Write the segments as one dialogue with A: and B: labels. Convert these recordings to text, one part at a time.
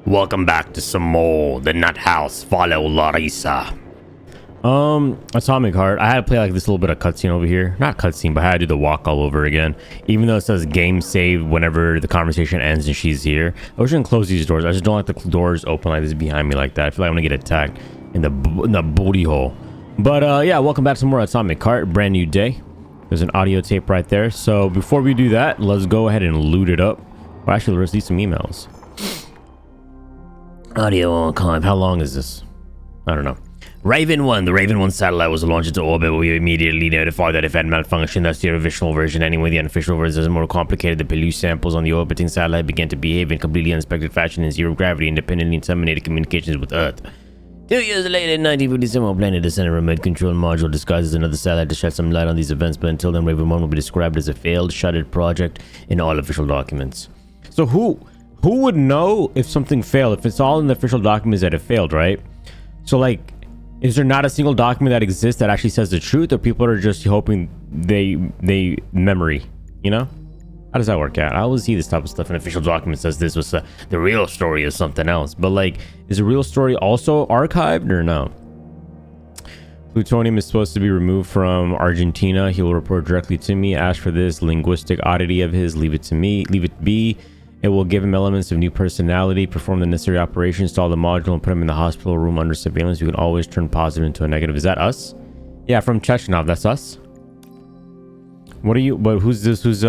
A: Welcome back to some more The Nut House. Follow Larissa.
B: Atomic Heart. I had to play like this little bit of cutscene over here. Not cutscene, but I had to do the walk all over again. Even though it says game saved whenever the conversation ends and she's here. I wish I can close these doors. I just don't like the doors open like this behind me like that. I feel like I'm gonna get attacked in the booty hole. But yeah, welcome back to some more Atomic Heart. Brand new day. There's an audio tape right there. So before we do that, let's go ahead and loot it up. Well, actually, let's read some emails. Audio archive. How long is this? I don't know.
A: Raven 1. The Raven 1 satellite was launched into orbit. We immediately notified that if it had malfunctioned, that's the official version. Anyway, the unofficial version is more complicated. The Peluse samples on the orbiting satellite began to behave in completely unexpected fashion in zero gravity, independently and terminated communications with Earth. 2 years later, in 1957, our planet descended a remote control module disguised as another satellite to shed some light on these events, but until then, Raven 1 will be described as a failed, shuttered project in all official documents.
B: So who would know if something failed? If it's all in the official documents that it failed, right? So like, is there not a single document that exists that actually says the truth, or people are just hoping they memory, you know? How does that work out? I always see this type of stuff in official documents says this was the real story is something else. But like, is the real story also archived or no? Plutonium is supposed to be removed from Argentina. He will report directly to me. Ask for this linguistic oddity of his. Leave it to me. Leave it be. It will give him elements of new personality, perform the necessary operations, install the module, and put him in the hospital room under surveillance. We can always turn positive into a negative. Is that us? Yeah, from Chechnov. That's us. What are you? But who's this? Who's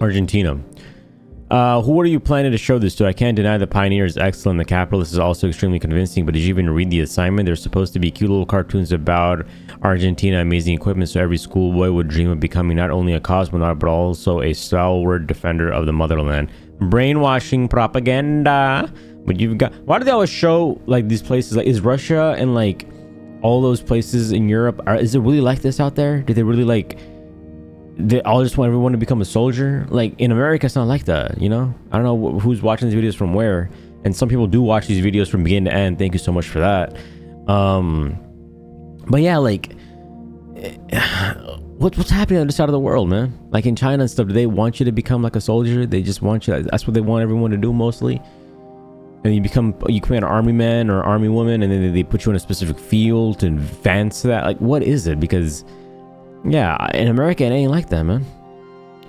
B: Argentina? Who are you planning to show this to? I can't deny the Pioneer is excellent. The Capitalist is also extremely convincing. But did you even read the assignment? There's supposed to be cute little cartoons about Argentina, amazing equipment, so every schoolboy would dream of becoming not only a cosmonaut but also a stalwart defender of the motherland. Brainwashing propaganda. But you've got, why do they always show like these places? Like, is Russia and like all those places in Europe, is it really like this out there? Do they really like, they all just want everyone to become a soldier? Like in America, it's not like that, you know? I don't know who's watching these videos from where, and some people do watch these videos from beginning to end. Thank you so much for that. But yeah, like, what's happening on the other side of the world, man? Like in China and stuff, do they want you to become like a soldier? They just want you, that's what they want everyone to do mostly. And you become an army man or army woman, and then they put you in a specific field to advance that. Like, what is it? Because yeah, in America, it ain't like that, man.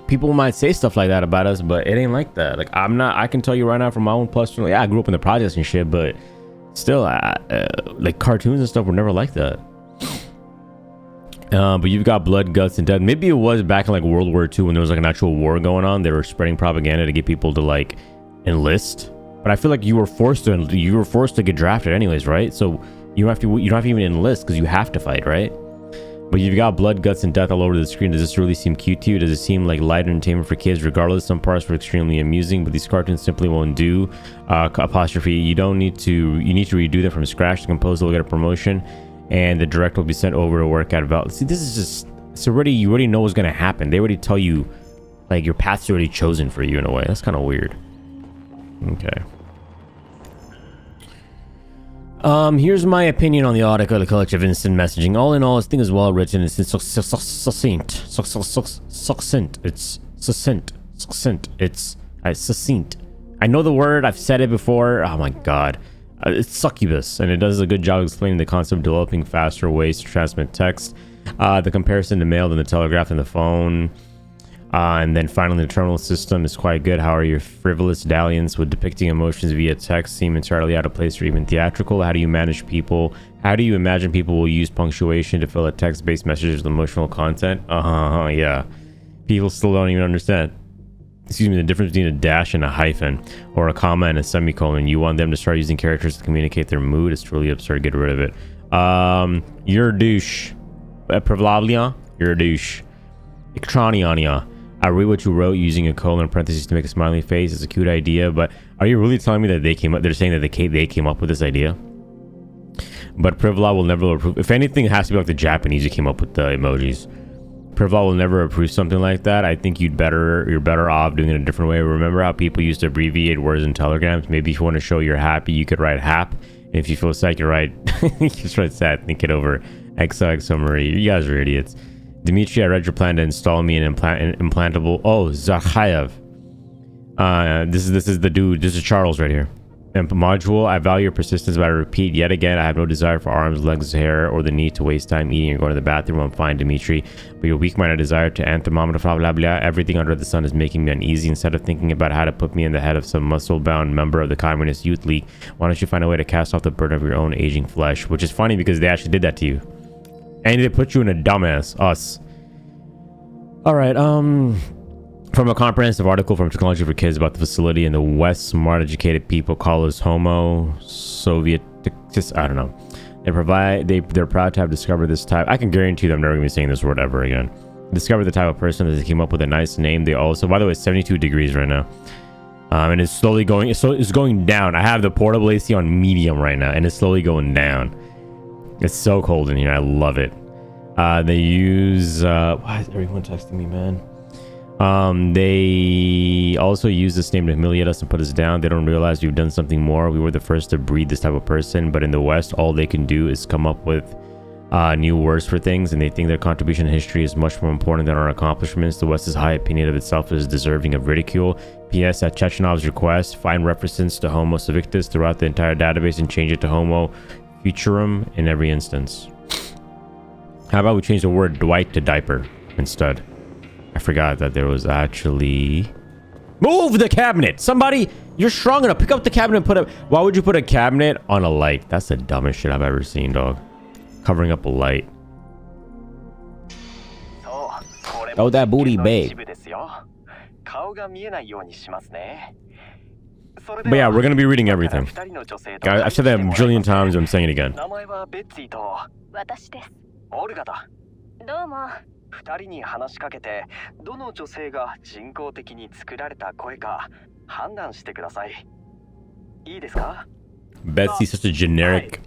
B: People might say stuff like that about us, but it ain't like that. Like, I can tell you right now from my own personal, yeah, I grew up in the projects and shit, but still, like cartoons and stuff were never like that. But you've got blood, guts, and death. Maybe it was back in like World War II when there was like an actual war going on. They were spreading propaganda to get people to like enlist. But I feel like you were forced to get drafted anyways, right? So you don't have to even enlist because you have to fight, right? But you've got blood, guts, and death all over the screen. Does this really seem cute to you? Does it seem like light entertainment for kids? Regardless, some parts were extremely amusing, but these cartoons simply won't do. Apostrophe. You need to redo them from scratch. The composer will get a promotion, and the director will be sent over to work at Val. See, this is just, it's already, you already know what's gonna happen. They already tell you, like, your path's already chosen for you in a way. That's kind of weird. Okay. Here's my opinion on the article, The Collective Instant Messaging. All in all, this thing is well written. It's succinct. It's succinct. It's succinct. I know the word. I've said it before. Oh my god. It's succubus, and it does a good job explaining the concept of developing faster ways to transmit text. The comparison to mail and the telegraph and the phone. And then finally, the terminal system is quite good. However, your frivolous dalliance with depicting emotions via text seem entirely out of place or even theatrical. How do you manage people? How do you imagine people will use punctuation to fill a text-based message with emotional content? Yeah. People still don't even understand. Excuse me, the difference between a dash and a hyphen, or a comma and a semicolon. You want them to start using characters to communicate their mood? It's truly absurd. Get rid of it. You're a douche. Pravlavlia, you're a douche. Iktraniania. I read what you wrote using a colon in parentheses to make a smiley face. It's a cute idea, but are you really telling me that they came up? They're saying that they came up with this idea. But Privla will never approve. If anything, it has to be like the Japanese who came up with the emojis. Privla will never approve something like that. I think you're better off doing it a different way. Remember how people used to abbreviate words in telegrams? Maybe if you want to show you're happy, you could write hap. And if you feel sad, you write you just write sad. Think it over. XOXO Marie. You guys are idiots. Dimitri, I read your plan to install me an implantable... Oh, Zakhaev. This is the dude. This is Charles right here. And module, I value your persistence, but I repeat yet again, I have no desire for arms, legs, hair, or the need to waste time eating or going to the bathroom. I'm fine, Dimitri. But your weak-minded desire to thermometer, blah, blah, blah, everything under the sun is making me uneasy. Instead of thinking about how to put me in the head of some muscle-bound member of the Communist Youth League, why don't you find a way to cast off the burden of your own aging flesh? Which is funny because they actually did that to you. And they put you in a dumbass, us. All right, from a comprehensive article from Technology for Kids about the facility in the West, smart educated people call us Homo Sovieticus. I don't know. They're proud to have discovered this type. I can guarantee you I'm never gonna be saying this word ever again. Discovered the type of person that came up with a nice name. They also, by the way, it's 72 degrees right now. And it's slowly going, it's going down. I have the portable AC on medium right now, and it's slowly going down. It's so cold in here. I love it. They use, why is everyone texting me, man? They also use this name to humiliate us and put us down. They don't realize we've done something more. We were the first to breed this type of person, but in the West, all they can do is come up with new words for things, and they think their contribution in history is much more important than our accomplishments. The West's high opinion of itself is deserving of ridicule. P.S. At Chechenov's request, find references to Homo Sovictus throughout the entire database and change it to Homo Futurum in every instance. How about we change the word Dwight to diaper instead? I forgot that there was actually... Move the cabinet! Somebody, you're strong enough. Pick up the cabinet and put it... Why would you put a cabinet on a light? That's the dumbest shit I've ever seen, dog. Covering up a light. Oh, that booty big. But yeah, we're gonna be reading everything. I've said that a jillion times, I'm saying it again.
C: 2人に話しかけて、どの女性が人工的に作られた声か判断してください。いいですか?
B: Betsy's such a generic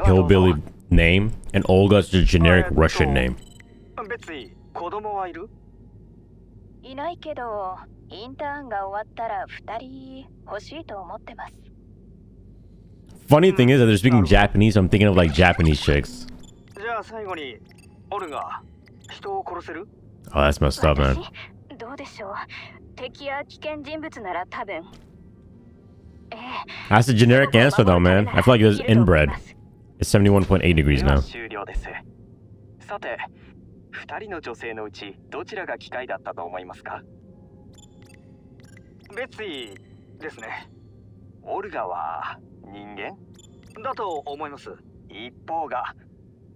B: hillbilly name, and Olga's just a generic Russian name.
C: Betsy, 子供はいる?
D: いないけど、インターンが終わったら2人欲しいと思ってます。
B: Funny thing is that they're speaking Japanese, so I'm thinking of like Japanese chicks.
C: じゃあ最後に、オルガ。
B: Oh, that's messed up, man. That's a generic answer, though, man. I feel like it's inbred. It's 71.8 degrees now.
C: さて、2人の女性のうちどちらが機械だったと思いますか? ベッツィですね。オルガは人間だと思います。一方が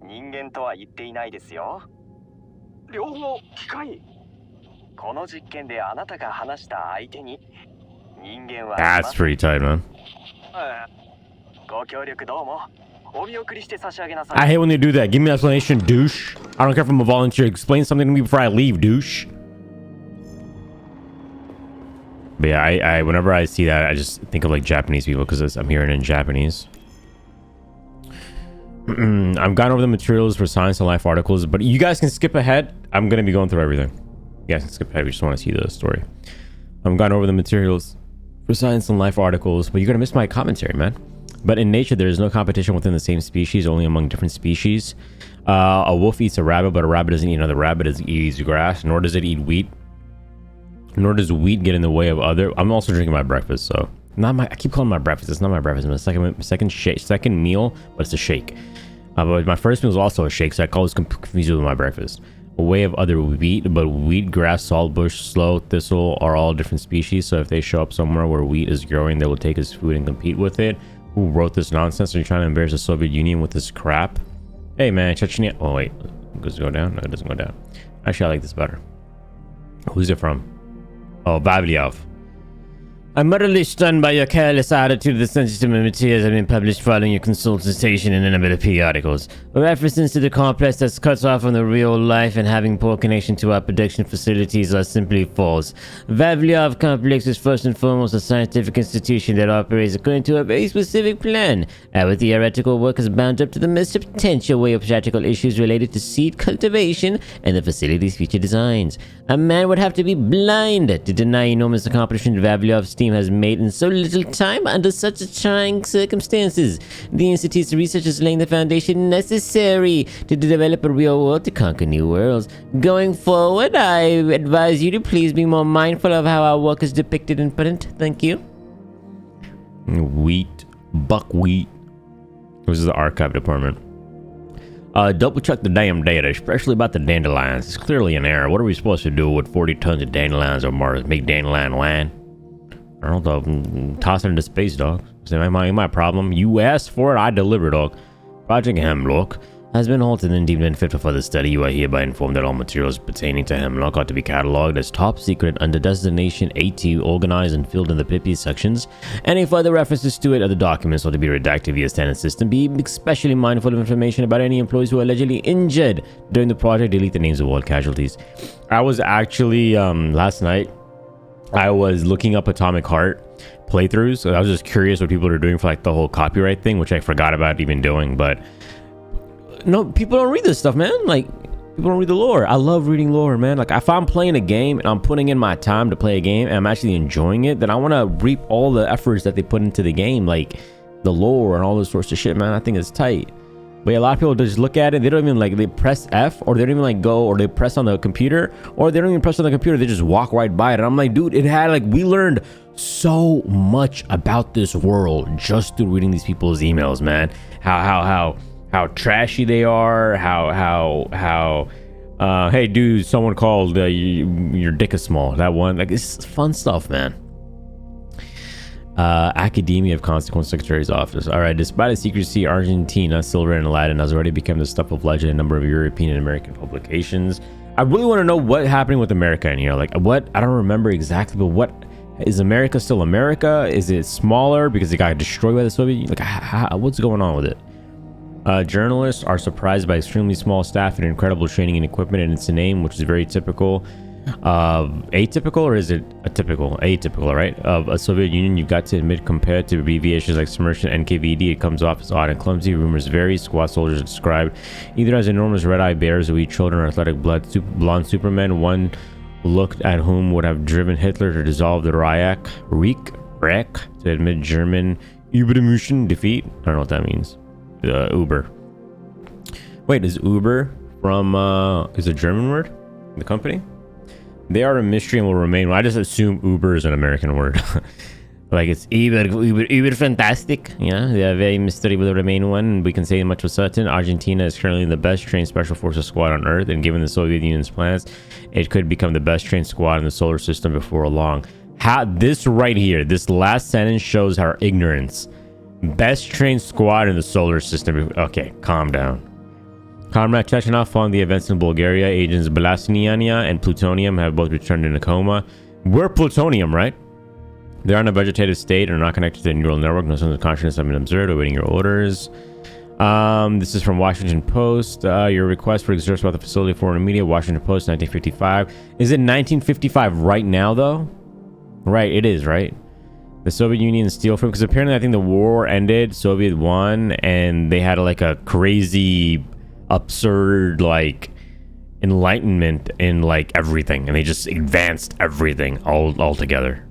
C: 人間とは言っていないですよ。 両方機械。この実験であなたが話した相手に人間は
B: That's pretty tight, man.
C: ご協力どうも。お見送りして差し上げなさい。
B: I hate when they do that. Give me an explanation, douche. I don't care if I'm a volunteer. Explain something to me before I leave, douche. But yeah, I whenever I see that, I just think of like Japanese people because I'm hearing it in Japanese. I've gone over the materials for Science and Life articles, but you guys can skip ahead. I'm going to be going through everything. You guys can skip ahead. We just want to see the story. I've gone over the materials for Science and Life articles, but you're going to miss my commentary, man. But in nature, there is no competition within the same species, only among different species. A wolf eats a rabbit, but a rabbit doesn't eat another rabbit. It eats grass, nor does it eat wheat. Nor does wheat get in the way of other... I'm also drinking my breakfast, so... I keep calling it my breakfast. It's not my breakfast. It's my second meal, but it's a shake. But my first meal is also a shake, so I call this confused with my breakfast. A way of other wheat, but wheat, grass, saltbush, sloe, thistle are all different species. So if they show up somewhere where wheat is growing, they will take his food and compete with it. Who wrote this nonsense? Are you trying to embarrass the Soviet Union with this crap? Hey man, Chechnya. Oh wait, does it go down? No, it doesn't go down. Actually, I like this better. Who's it from? Oh, Vavlyov. I'm utterly stunned by your careless attitude to the sensitive materials that have been published following your consultation in a number of articles. References to the complex that's cut off from the real life and having poor connection to our production facilities are simply false. Vavlyov Complex is first and foremost a scientific institution that operates according to a very specific plan. Our theoretical work is bound up to the most substantial way of practical issues related to seed cultivation and the facility's future designs. A man would have to be blind to deny enormous accomplishment Vavlyov's team team has made in so little time under such trying circumstances. The Institute's research is laying the foundation necessary to develop a real world to conquer new worlds. Going forward, I advise you to please be more mindful of how our work is depicted in print. Thank you.
A: Wheat. Buckwheat. This is the archive department. Double check the damn data, especially about the dandelions. It's clearly an error. What are we supposed to do with 40 tons of dandelions on Mars? Make dandelion wine? I don't know. Toss it into space, dog. Is that my problem? You asked for it, I deliver, dog. Project Hemlock has been halted and deemed unfit for further study. You are hereby informed that all materials pertaining to Hemlock are to be cataloged as top secret under designation A2, organized and filled in the PIPI sections. Any further references to it or the documents are to be redacted via standard system. Be especially mindful of information about any employees who are allegedly injured during the project. Delete the names of all casualties. I was actually, last night, I was looking up Atomic Heart playthroughs. So I was just curious what people are doing for like the whole copyright thing, which I forgot about even doing, but no, people don't read this stuff, man. Like, people don't read the lore. I love reading lore, man. Like, if I'm playing a game and I'm putting in my time to play a game and I'm actually enjoying it, then I want to reap all the efforts that they put into the game, like the lore and all those sorts of shit, man. I think it's tight. But yeah, a lot of people just look at it. They don't even like, they press F, or they don't even like go, or they press on the computer, or they don't even press on the computer. They just walk right by it. And I'm like, dude, it had like, we learned so much about this world just through reading these people's emails, man. How trashy they are, hey dude, someone called, your dick is small. That one, like, it's fun stuff, man. Academia of Consequence Secretary's Office. All right, despite its secrecy, Argentina, Silver and Aladdin has already become the stuff of legend in a number of European and American publications. I really want to know what's happening with America in here. Like, what? I don't remember exactly, but what is America still America? Is it smaller because it got destroyed by the Soviet? Like, what's going on with it? Journalists are surprised by extremely small staff and incredible training and equipment, and it's a name which is very typical of atypical, or is it atypical, right, of a Soviet Union. You've got to admit, compared to abbreviations like SMERSH and NKVD, it comes off as odd and clumsy. Rumors vary. Squad soldiers are described either as enormous red-eyed bears who eat children, or athletic blonde supermen, one looked at whom would have driven Hitler to dissolve the Reich, to admit German Übermüssen defeat. I don't know what that means. Uber. Wait, is Uber from is a German word? The company? They are a mystery and will remain. I just assume Uber is an American word. Like, it's Uber fantastic. Yeah, the very mystery will remain one. We can say much for certain. Argentina is currently the best trained special forces squad on Earth, and given the Soviet Union's plans, it could become the best trained squad in the solar system before long. This right here, this last sentence shows our ignorance. Best trained squad in the solar system. Okay, calm down. Comrade Chechenov, following the events in Bulgaria, agents Blasniania and Plutonium have both returned in a coma. We're Plutonium, right? They are in a vegetative state and are not connected to the neural network. No signs of consciousness have been observed. Awaiting your orders. This is from Washington Post. Your request for excerpts about the facility of foreign media. Washington Post, 1955. Is it 1955 right now, though? Right, it is, right? The Soviet Union steel frame, because apparently I think the war ended, Soviet won, and they had like a crazy, absurd, like, enlightenment in like everything, and they just advanced everything all together.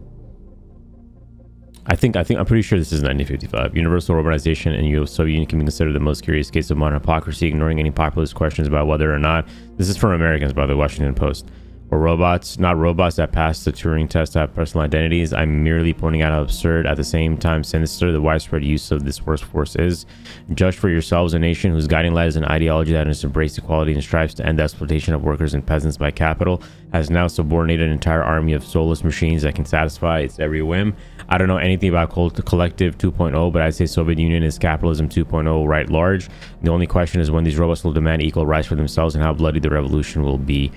A: I'm pretty sure this is 1955. Universal urbanization in the Soviet Union can be considered the most curious case of modern hypocrisy, ignoring any populist questions about whether or not, this is from Americans, by the Washington Post, or robots, not robots that pass the Turing test to have personal identities. I'm merely pointing out how absurd, at the same time sinister, the widespread use of this workforce is. Judge for yourselves a nation whose guiding light is an ideology that has embraced equality and strives to end the exploitation of workers and peasants by capital, has now subordinated an entire army of soulless machines that can satisfy its every whim. I don't know anything about Collective 2.0, but I'd say Soviet Union is capitalism 2.0 right large. The only question is when these robots will demand equal rights for themselves and how bloody the revolution will be.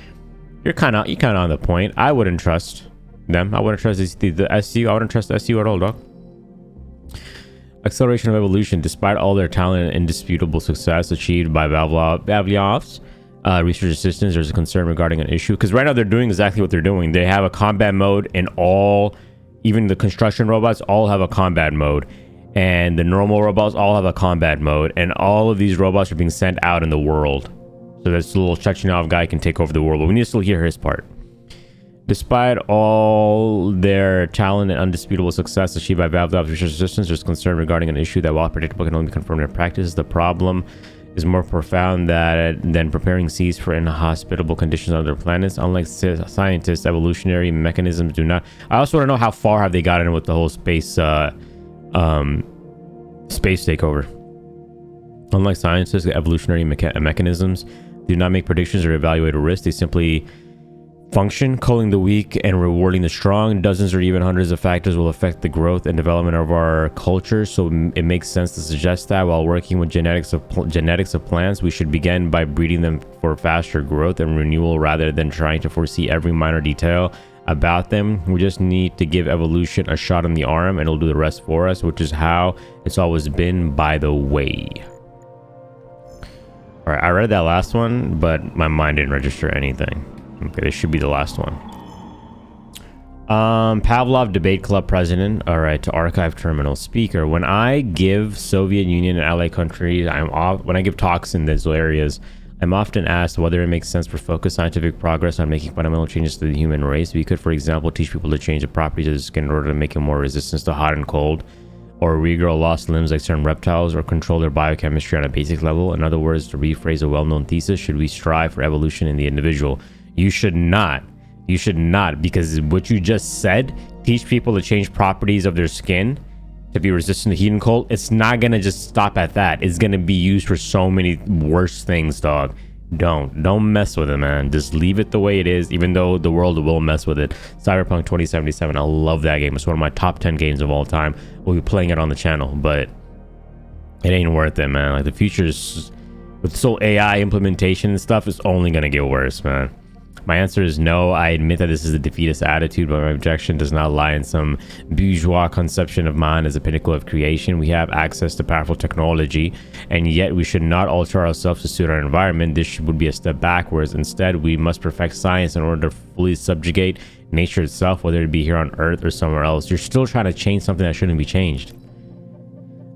A: You're kind of on the point. I wouldn't trust them. I wouldn't trust the SU. I wouldn't trust SU at all, dog. Acceleration of evolution. Despite all their talent and indisputable success achieved by Pavlov's research assistants, there's a concern regarding an issue. Because right now they're doing exactly what they're doing. They have a combat mode, and even the construction robots all have a combat mode. And the normal robots all have a combat mode. And all of these robots are being sent out in the world. So this little Chechenov guy can take over the world, but we need to still hear his part.
B: Despite all their talent and undisputable success achieved by Valve Research Assistance, there's concern regarding an issue that, while predictable, can only be confirmed in practice. The problem is more profound than preparing seas for inhospitable conditions on other planets. Unlike scientists, evolutionary mechanisms do not. I also want to know how far have they gotten with the whole space takeover. Unlike scientists, evolutionary mechanisms do not make predictions or evaluate a risk. They simply function, culling the weak and rewarding the strong. Dozens or even hundreds of factors will affect the growth and development of our culture, so it makes sense to suggest that while working with genetics of plants, we should begin by breeding them for faster growth and renewal rather than trying to foresee every minor detail about them. We just need to give evolution a shot in the arm and it'll do the rest for us, which is how it's always been, by the way. All right, I read that last one, but my mind didn't register anything. Okay, this should be the last one. Pavlov Debate Club president. All right, to archive terminal speaker. When I give Soviet Union and allied countries, when I give talks in those areas, I'm often asked whether it makes sense for focused scientific progress on making fundamental changes to the human race. We could, for example, teach people to change the properties of the skin in order to make it more resistant to hot and cold, or regrow lost limbs like certain reptiles, or control their biochemistry on a basic level. In other words, to rephrase a well-known thesis, should we strive for evolution in the individual? You should not. You should not, because what you just said, teach people to change properties of their skin to be resistant to heat and cold, it's not gonna just stop at that. It's gonna be used for so many worse things, dog. Don't mess with it, man. Just leave it the way it is, even though the world will mess with it. Cyberpunk 2077, I love that game. It's one of my top 10 games of all time. We'll be playing it on the channel, but it ain't worth it, man. Like, the future's with this whole AI implementation and stuff is only gonna get worse, man. My answer is no. I admit that this is a defeatist attitude, but my objection does not lie in some bourgeois conception of man as a pinnacle of creation. We have access to powerful technology, and yet we should not alter ourselves to suit our environment. This would be a step backwards. Instead, we must perfect science in order to fully subjugate nature itself, whether it be here on Earth or somewhere else. You're still trying to change something that shouldn't be changed.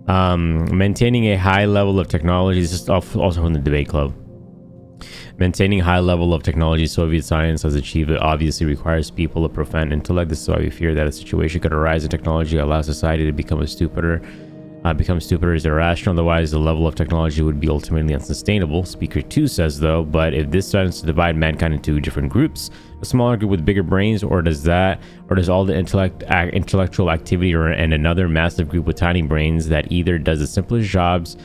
B: Maintaining a high level of technology is just also from the debate club. Maintaining high level of technology Soviet science has achieved it obviously requires people of profound intellect. This is why we fear that a situation could arise in technology allow society to become stupider is irrational. Otherwise, the level of technology would be ultimately unsustainable. Speaker 2 says, though, but if this starts to divide mankind into different groups, a smaller group with bigger brains, or does all the intellectual activity and another massive group with tiny brains that either does the simplest jobs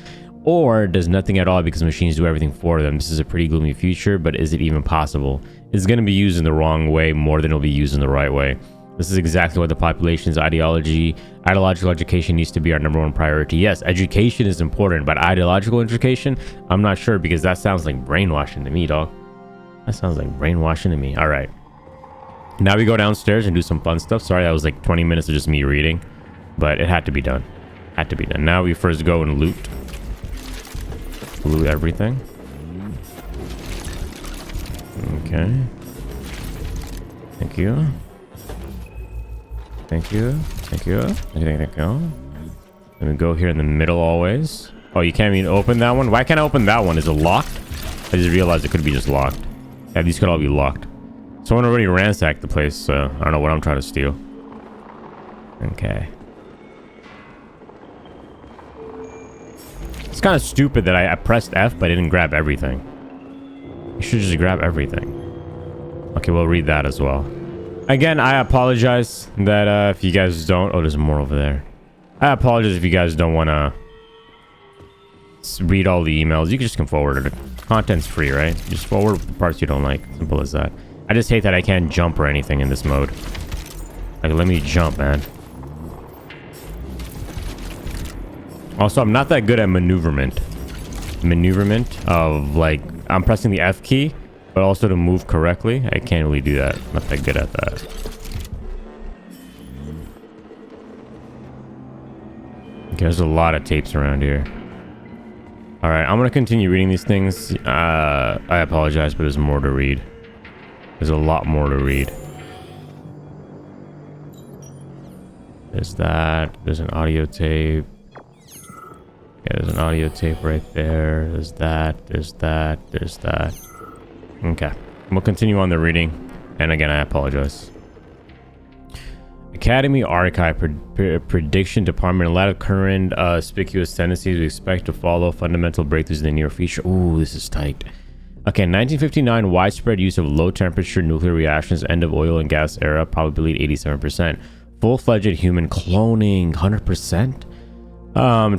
B: or does nothing at all because machines do everything for them? This is a pretty gloomy future, but is it even possible? It's going to be used in the wrong way more than it'll be used in the right way. This is exactly what the population's ideological education needs to be our number one priority. Yes, education is important, but ideological education, I'm not sure, because that sounds like brainwashing to me, dog. That sounds like brainwashing to me. All right. Now we go downstairs and do some fun stuff. Sorry, that was like 20 minutes of just me reading, but it had to be done. Had to be done. Now we first go and loot everything. Okay. Thank you. Thank you. Thank you. Thank you. Let me go here in the middle always. Oh, you can't even open that one? Why can't I open that one? Is it locked? I just realized it could be just locked. Yeah, these could all be locked. Someone already ransacked the place, so I don't know what I'm trying to steal. Okay. It's kind of stupid that I pressed F but I didn't grab everything. You should just grab everything. Okay, we'll read that as well. Again, I apologize that if you guys don't... Oh, there's more over there. I apologize if you guys don't want to read all the emails. You can just come forward. The content's free, right? Just forward the parts you don't like. Simple as that. I just hate that I can't jump or anything in this mode. Like, let me jump, man. Also, I'm not that good at maneuverment of, like, I'm pressing the F key, but also to move correctly. I can't really do that. I'm not that good at that. Okay, there's a lot of tapes around here. All right, I'm gonna continue reading these things. I apologize, but there's more to read. There's a lot more to read. There's that. There's an audio tape. Yeah, there's an audio tape right there. There's that. There's that. There's that. Okay. We'll continue on the reading. And again, I apologize. Academy Archive Prediction Department. A lot of current conspicuous tendencies we expect to follow fundamental breakthroughs in the near future. Ooh, this is tight. Okay, 1959, widespread use of low temperature nuclear reactions, end of oil and gas era, probability 87%. Full-fledged human cloning, 100%.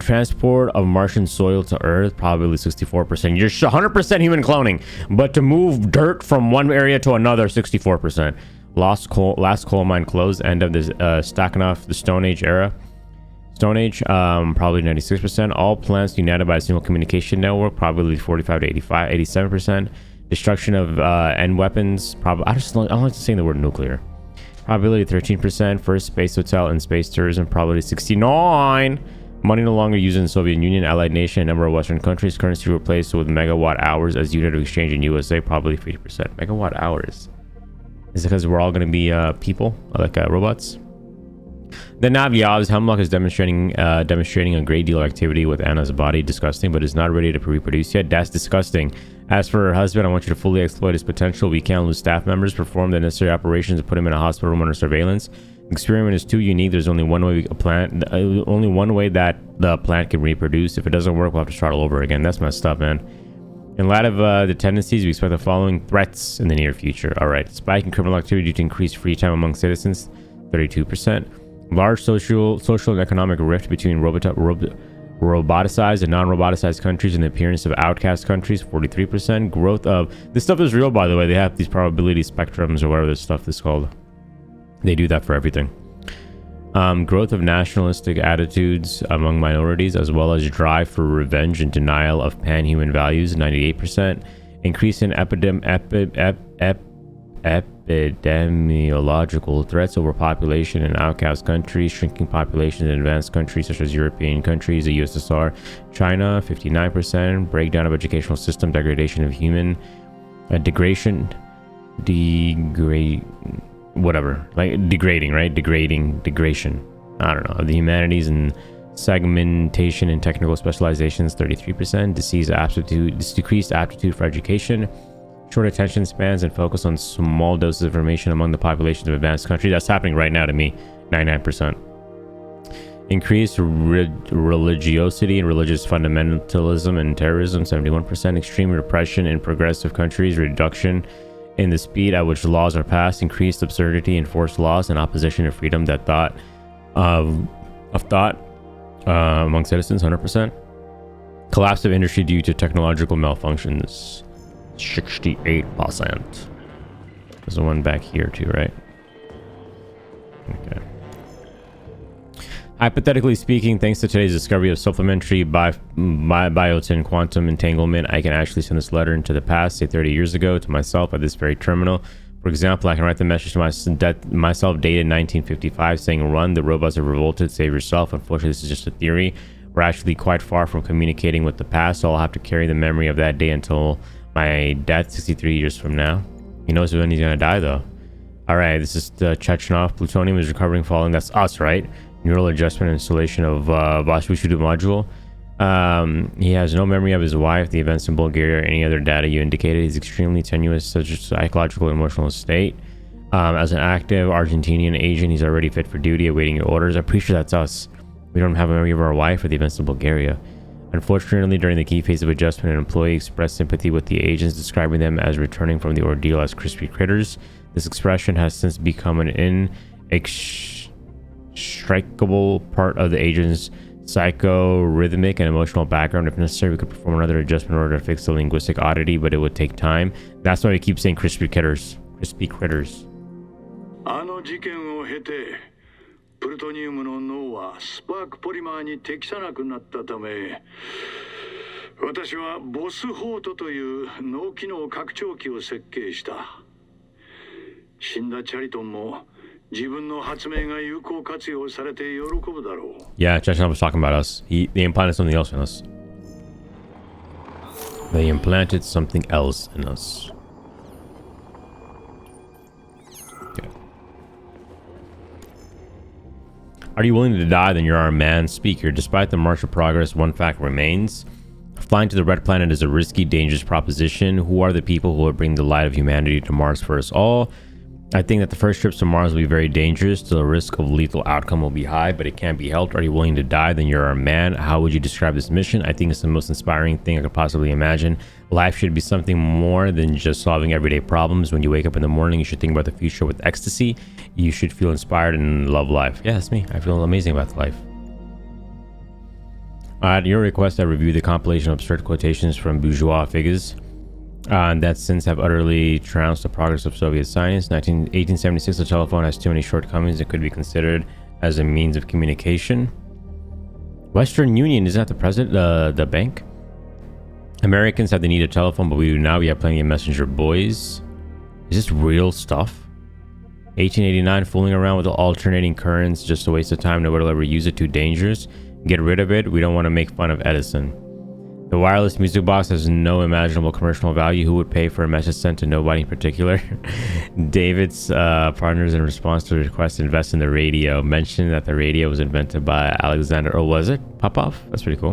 B: Transport of Martian soil to Earth, probably 64%. You're 100% human cloning, but to move dirt from one area to another, 64%. Last coal mine closed, end of the Stakhanov, the Stone Age era. Stone Age, probably 96%. All plants united by a single communication network, probably 45 to 87%. Destruction of end weapons, probably. I don't like to say the word nuclear. Probability 13%. First space hotel and space tourism, probability 69. Money no longer used in the Soviet Union, allied nation, and number of Western countries. Currency replaced with megawatt hours as unit of exchange in USA, probability 50%. Megawatt hours. Is it because we're all going to be people, like robots? The Navyavs, Hemlock is demonstrating a great deal of activity with Anna's body. Disgusting, but is not ready to reproduce yet. That's disgusting. As for her husband, I want you to fully exploit his potential. We can't lose staff members. Perform the necessary operations and put him in a hospital room under surveillance. The experiment is too unique. There's only one way that the plant can reproduce. If it doesn't work, we'll have to start all over again. That's messed up, man. In light of the tendencies, we expect the following threats in the near future. All right, spike in criminal activity due to increased free time among citizens, 32%. Large social and economic rift between roboticized and non-roboticized countries and the appearance of outcast countries, 43%. Growth of... This stuff is real, by the way. They have these probability spectrums or whatever this stuff is called. They do that for everything. Growth of nationalistic attitudes among minorities, as well as drive for revenge and denial of pan-human values, 98%. Increase in epidemiological threats, overpopulation in outcast countries, shrinking populations in advanced countries such as European countries, the USSR, China, 59%. Breakdown of educational system, degradation of human, degrading, right? Degradation. I don't know. Of the humanities and segmentation and technical specializations, 33%. Decreased aptitude for education. Short attention spans and focus on small doses of information among the populations of advanced countries. That's happening right now to me, 99%. Increased religiosity and religious fundamentalism and terrorism, 71%. Extreme repression in progressive countries, reduction in the speed at which laws are passed, increased absurdity in forced laws, and opposition to freedom that thought of thought among citizens, 100%. Collapse of industry due to technological malfunctions, 68%. There's the one back here too, right? Okay. Hypothetically speaking, thanks to today's discovery of supplementary biotin quantum entanglement, I can actually send this letter into the past, say 30 years ago, to myself at this very terminal. For example, I can write the message to myself dated 1955 saying, "Run, the robots have revolted, save yourself." Unfortunately, this is just a theory. We're actually quite far from communicating with the past, so I'll have to carry the memory of that day until my death 63 years from now. He knows when he's gonna die, though. Alright, this is Chechnov. Plutonium is recovering following, that's us, right? Neural adjustment installation of Vasudeva module. He has no memory of his wife, the events in Bulgaria, or any other data you indicated. He's extremely tenuous, such as psychological and emotional state. As an active Argentinian agent, he's already fit for duty, awaiting your orders. I'm pretty sure that's us. We don't have a memory of our wife or the events in Bulgaria. Unfortunately, during the key phase of adjustment, an employee expressed sympathy with the agents, describing them as returning from the ordeal as crispy critters. This expression has since become an inextricable part of the agent's psychorhythmic and emotional background. If necessary, we could perform another adjustment in order to fix the linguistic oddity, but it would take time. That's why we keep saying crispy critters. Crispy critters.
E: あの事件を経て、プルトニウムの脳はスパークポリマーに適さなくなったため、私はボスホートという脳機能拡張器を設計した。死んだチャリトンも自分の発明が有効活用されて喜ぶだろう。
B: Yeah, Chechnov was talking about us. They implanted something else in us. They implanted something else in us. Okay. Are you willing to die? Then you're our man. Speaker. Despite the march of progress, one fact remains. Flying to the Red Planet is a risky, dangerous proposition. Who are the people who will bring the light of humanity to Mars for us all? I think that the first trips to Mars will be very dangerous, so the risk of lethal outcome will be high, but it can't be helped. Are you willing to die? Then you're a man. How would you describe this mission? I think it's the most inspiring thing I could possibly imagine. Life should be something more than just solving everyday problems. When you wake up in the morning, you should think about the future with ecstasy. You should feel inspired and love life. Yeah, that's me. I feel amazing about life. At your request, I reviewed the compilation of absurd quotations from bourgeois figures that since have utterly trounced the progress of Soviet science. 1876, the telephone has too many shortcomings. It could be considered as a means of communication. Western Union, is that the president, the bank? Americans have the need of telephone, but we have plenty of messenger boys. Is this real stuff? 1889, fooling around with the alternating currents, just a waste of time. Nobody will ever use it. Too dangerous. Get rid of it. We don't want to make fun of Edison. The wireless music box has no imaginable commercial value. Who would pay for a message sent to nobody in particular? David's partners, in response to the request to invest in the radio, mentioned that the radio was invented by Alexander, or was it? Popov? That's pretty cool.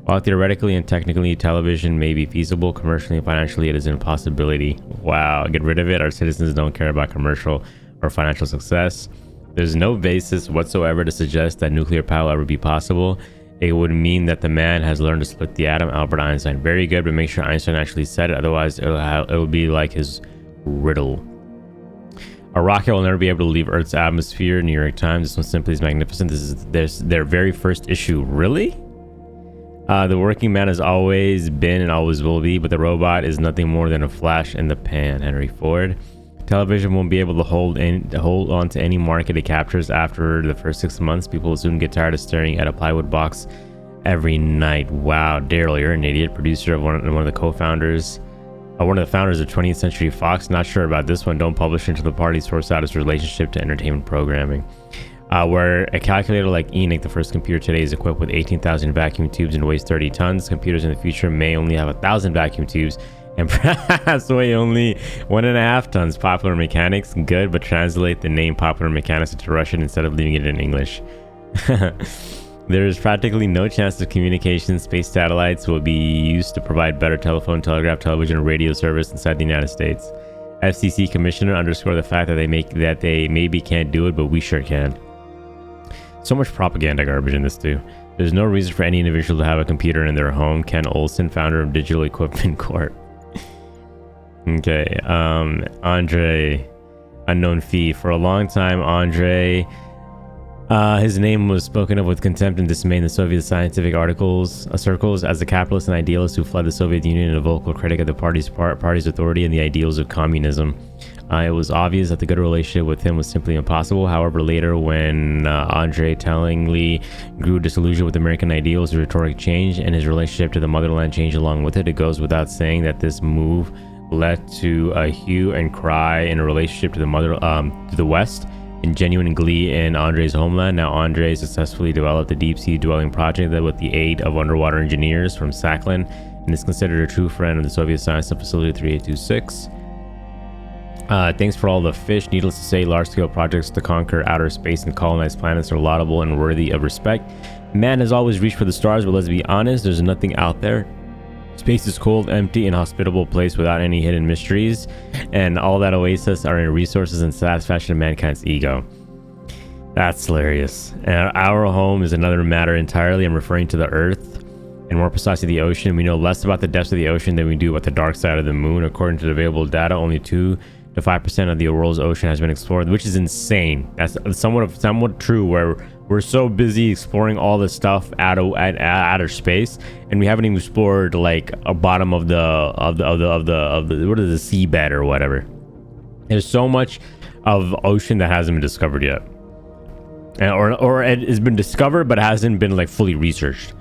B: While theoretically and technically television may be feasible, commercially and financially it is an impossibility. Wow, get rid of it. Our citizens don't care about commercial or financial success. There's no basis whatsoever to suggest that nuclear power will ever be possible. It would mean that the man has learned to split the atom. Albert Einstein. Very good, but make sure Einstein actually said it. Otherwise, it'll be like his riddle. A rocket will never be able to leave Earth's atmosphere. New York Times. This one simply is magnificent. This is their very first issue. Really? The working man has always been and always will be, but the robot is nothing more than a flash in the pan. Henry Ford. Television won't be able to hold on to any market it captures after the first 6 months. People will soon get tired of staring at a plywood box every night. Wow, Daryl, you're an idiot. Producer of one of the co-founders, one of the founders of 20th Century Fox. Not sure about this one. Don't publish until the party sorts out its relationship to entertainment programming. Where a calculator like ENIAC, the first computer today, is equipped with 18,000 vacuum tubes and weighs 30 tons. Computers in the future may only have 1,000 vacuum tubes and perhaps weigh only 1.5 tons. Popular Mechanics, good, but translate the name Popular Mechanics into Russian instead of leaving it in English. There is practically no chance of communication. Space satellites will be used to provide better telephone, telegraph, television, and radio service inside the United States. FCC commissioner underscore the fact that they maybe can't do it, but we sure can. So much propaganda garbage in this too. There's no reason for any individual to have a computer in their home. Ken Olson, founder of Digital Equipment Corp. Okay, Andre, unknown fee. For a long time, Andre, his name was spoken of with contempt and dismay in the Soviet scientific circles as the capitalist and idealist who fled the Soviet Union and a vocal critic of the party's authority and the ideals of communism. It was obvious that the good relationship with him was simply impossible. However, later, when Andre tellingly grew disillusioned with American ideals, the rhetoric changed and his relationship to the motherland changed along with it. It goes without saying that this move led to a hue and cry in a relationship to the West, and genuine glee in Andre's homeland. Now Andre successfully developed a deep sea dwelling project that, with the aid of underwater engineers from Sakhalin, and is considered a true friend of the Soviet Science Facility 3826. Thanks for all the fish. Needless to say, large-scale projects to conquer outer space and colonize planets are laudable and worthy of respect. Man has always reached for the stars, but let's be honest, there's nothing out there. Space is cold, empty, and hospitable place without any hidden mysteries, and all that awaits us are in resources and satisfaction of mankind's ego. That's hilarious. And our home is another matter entirely. I'm referring to the Earth, and more precisely the ocean. We know less about the depths of the ocean than we do about the dark side of the moon. According to the available data, only 2 to 5% of the world's ocean has been explored, which is insane. That's somewhat true, where we're so busy exploring all this stuff at outer space, and we haven't even explored like a bottom of the what is the seabed or whatever. There's so much of ocean that hasn't been discovered yet, or it has been discovered but hasn't been like fully researched.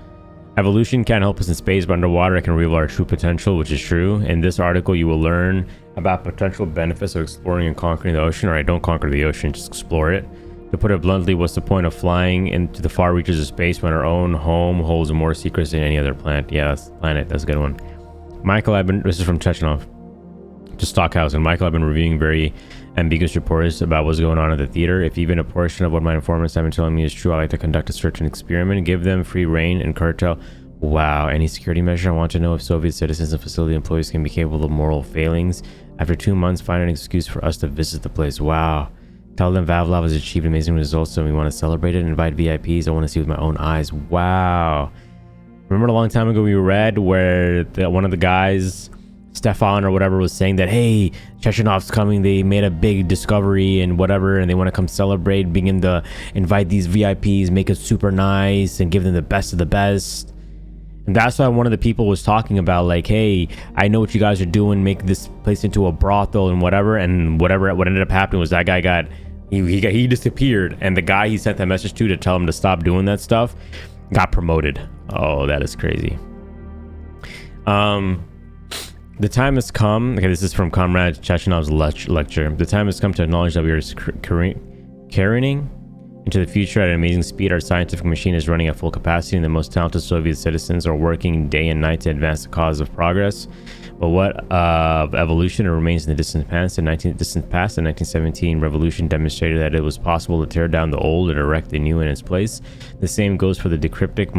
B: Evolution can't help us in space, but underwater it can reveal our true potential, which is true. In this article, you will learn about potential benefits of exploring and conquering the ocean. Or don't conquer the ocean, just explore it. To put it bluntly, what's the point of flying into the far reaches of space when our own home holds more secrets than any other planet? Yeah, that's a good one. Michael, this is from Chechnov to Stockhausen. Michael, I've been reviewing very ambiguous reports about what's going on at the theater. If even a portion of what my informants have been telling me is true, I like to conduct a search and experiment, give them free reign and curtail. Wow, any security measure? I want to know if Soviet citizens and facility employees can be capable of moral failings. After 2 months, find an excuse for us to visit the place. Wow. Tell them Vavlov has achieved amazing results and we want to celebrate it and invite VIPs. I want to see with my own eyes. Wow. Remember a long time ago we read where one of the guys, Stefan or whatever, was saying that, hey, Chechenov's coming, they made a big discovery and whatever, and they want to come celebrate, begin to invite these VIPs, make it super nice and give them the best of the best. And that's why one of the people was talking about, like, hey, I know what you guys are doing, make this place into a brothel and whatever. And what ended up happening was that guy he disappeared, and the guy he sent that message to tell him to stop doing that stuff got promoted. Oh, that is crazy. The time has come. Okay, this is from Comrade Chechenov's lecture. The time has come to acknowledge that we are careening into the future at an amazing speed. Our scientific machine is running at full capacity, and the most talented Soviet citizens are working day and night to advance the cause of progress. But what of evolution remains in the distant past? The 1917 revolution demonstrated that it was possible to tear down the old and erect the new in its place. The same goes for the decryptic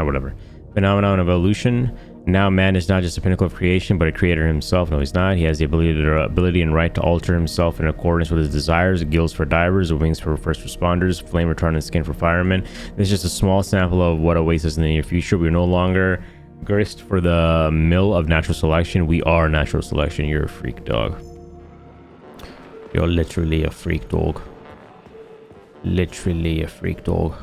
B: whatever phenomenon of evolution. Now man is not just a pinnacle of creation, but a creator himself. No, he's not. He has the ability and right to alter himself in accordance with his desires. Gills for divers, wings for first responders, flame retardant skin for firemen. This is just a small sample of what awaits us in the near future. We're no longer grist for the mill of natural selection. We are natural selection. You're a freak dog. You're literally a freak dog. Literally a freak dog.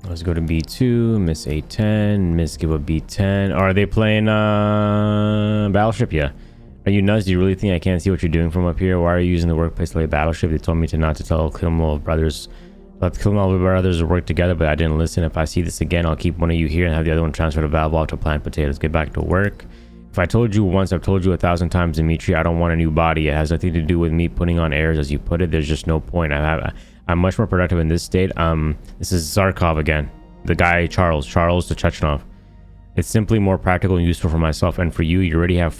B: Let's go to B2, miss A10, miss give a B10. Are they playing Battleship? Yeah. Are you nuts? Do you really think I can't see what you're doing from up here? Why are you using the workplace to play Battleship? They told me to not to tell Kilmov brothers. Let the Kilmov brothers work together, but I didn't listen. If I see this again, I'll keep one of you here and have the other one transfer to Valve to plant potatoes. Get back to work. If I told you once, I've told you 1,000 times, Dimitri, I don't want a new body. It has nothing to do with me putting on airs, as you put it. There's just no point. I'm much more productive in this state. This is Zarkov again. The guy, Charles to Chechenov. It's simply more practical and useful for myself and for you. You already have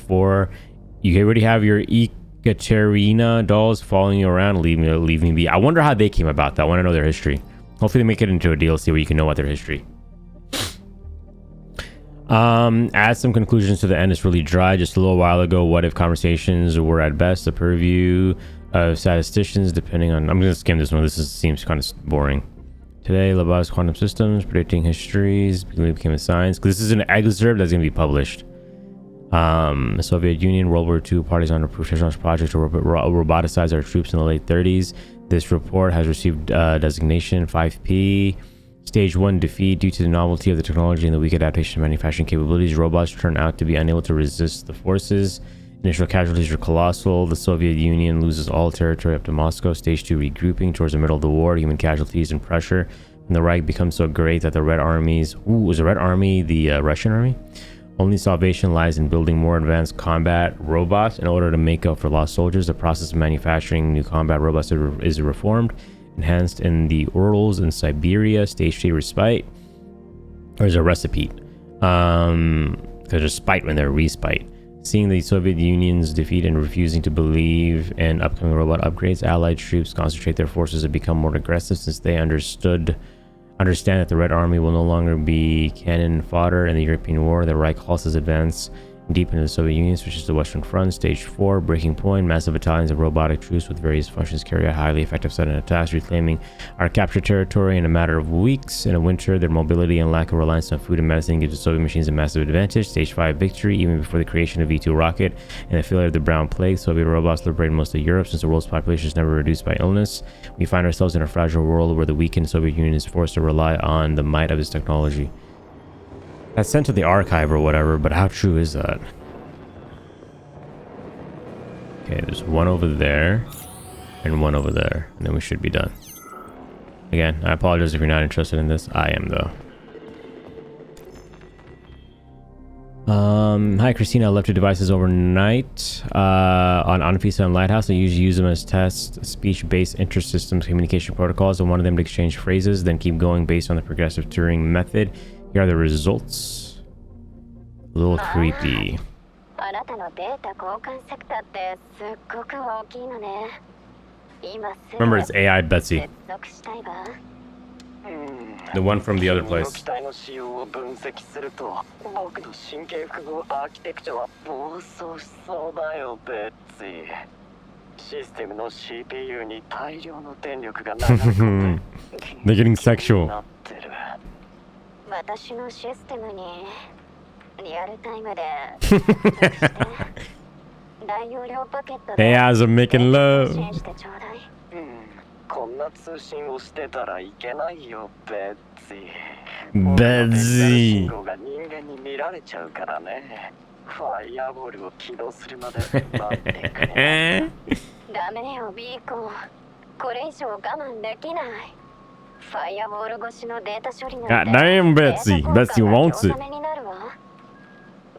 B: your Ekaterina dolls following you around. Leave me be. I wonder how they came about that. I want to know their history. Hopefully they make it into a DLC where you can know about their history. Add some conclusions to the end. It's really dry. Just a little while ago, what if conversations were at best the purview of statisticians, depending on... I'm gonna skim this one. Seems kind of boring. Today, Lebow's quantum systems, predicting histories, became a science. This is an excerpt that's gonna be published. The Soviet Union, World War II, parties on a professional project to roboticize our troops in the late 30s. This report has received designation 5P. Stage 1 defeat. Due to the novelty of the technology and the weak adaptation of manufacturing capabilities, robots turn out to be unable to resist the forces. Initial casualties are colossal. The Soviet Union loses all territory up to Moscow. Stage 2 regrouping. Towards the middle of the war, human casualties and pressure from the Reich becomes so great that the Red Armies... was the Red Army the Russian army? Only salvation lies in building more advanced combat robots in order to make up for lost soldiers. The process of manufacturing new combat robots is reformed. Enhanced in the Urals in Siberia. Stage 3 respite. Or is a recipe. There's a spite when they're respite. Seeing the Soviet Union's defeat and refusing to believe in upcoming robot upgrades, Allied troops concentrate their forces and become more aggressive since they understand that the Red Army will no longer be cannon fodder in the European war. The Reich halts its advance deep into the Soviet Union, switches to the Western Front. Stage 4, breaking point. Massive battalions of robotic troops with various functions carry out highly effective sudden attacks, reclaiming our captured territory in a matter of weeks. In a winter, their mobility and lack of reliance on food and medicine gives the Soviet machines a massive advantage. Stage 5, victory. Even before the creation of V2 rocket and the failure of the Brown Plague, Soviet robots liberate most of Europe. Since the world's population is never reduced by illness, we find ourselves in a fragile world where the weakened Soviet Union is forced to rely on the might of its technology. That's sent to the archive or whatever, but how true is that? Okay, there's one over there and one over there, and then we should be done. Again, I apologize if you're not interested in this. I am, though. Hi, Christina. I left your devices overnight on Anfisa and Lighthouse. I usually use them as test speech-based inter-systems communication protocols. I wanted them to exchange phrases, then keep going based on the progressive Turing method. Here are the results. A little creepy. Remember, it's AI Betsy. The one from the other
C: 君の
B: place.
C: 機体の仕様を分析すると僕の神経複合アーキテクチャは暴走しそうだよベッツィ。システムの CPU に大量の電力が流れ込んで
B: They're getting sexual.
C: なってる。
D: 私のシステムにリアルタイムで大容量パケット
B: They
D: で
B: guys are making
D: 通
B: love.
D: 信してちょうだい。
C: こんな通信をしてたらいけないよベッツィ。
B: ベッツィ
C: 僕のデジタル信号が人間に見られちゃうからね。ファイアボールを起動するまで待ってくれ。
D: ダメよビーコン、これ以上我慢できない。ファイアボール越しのデータ処理なんて
B: God damn, Betsy.
D: データ交換
B: Betsy
D: が
B: wants
D: 興
B: it.
D: ざめになるわ。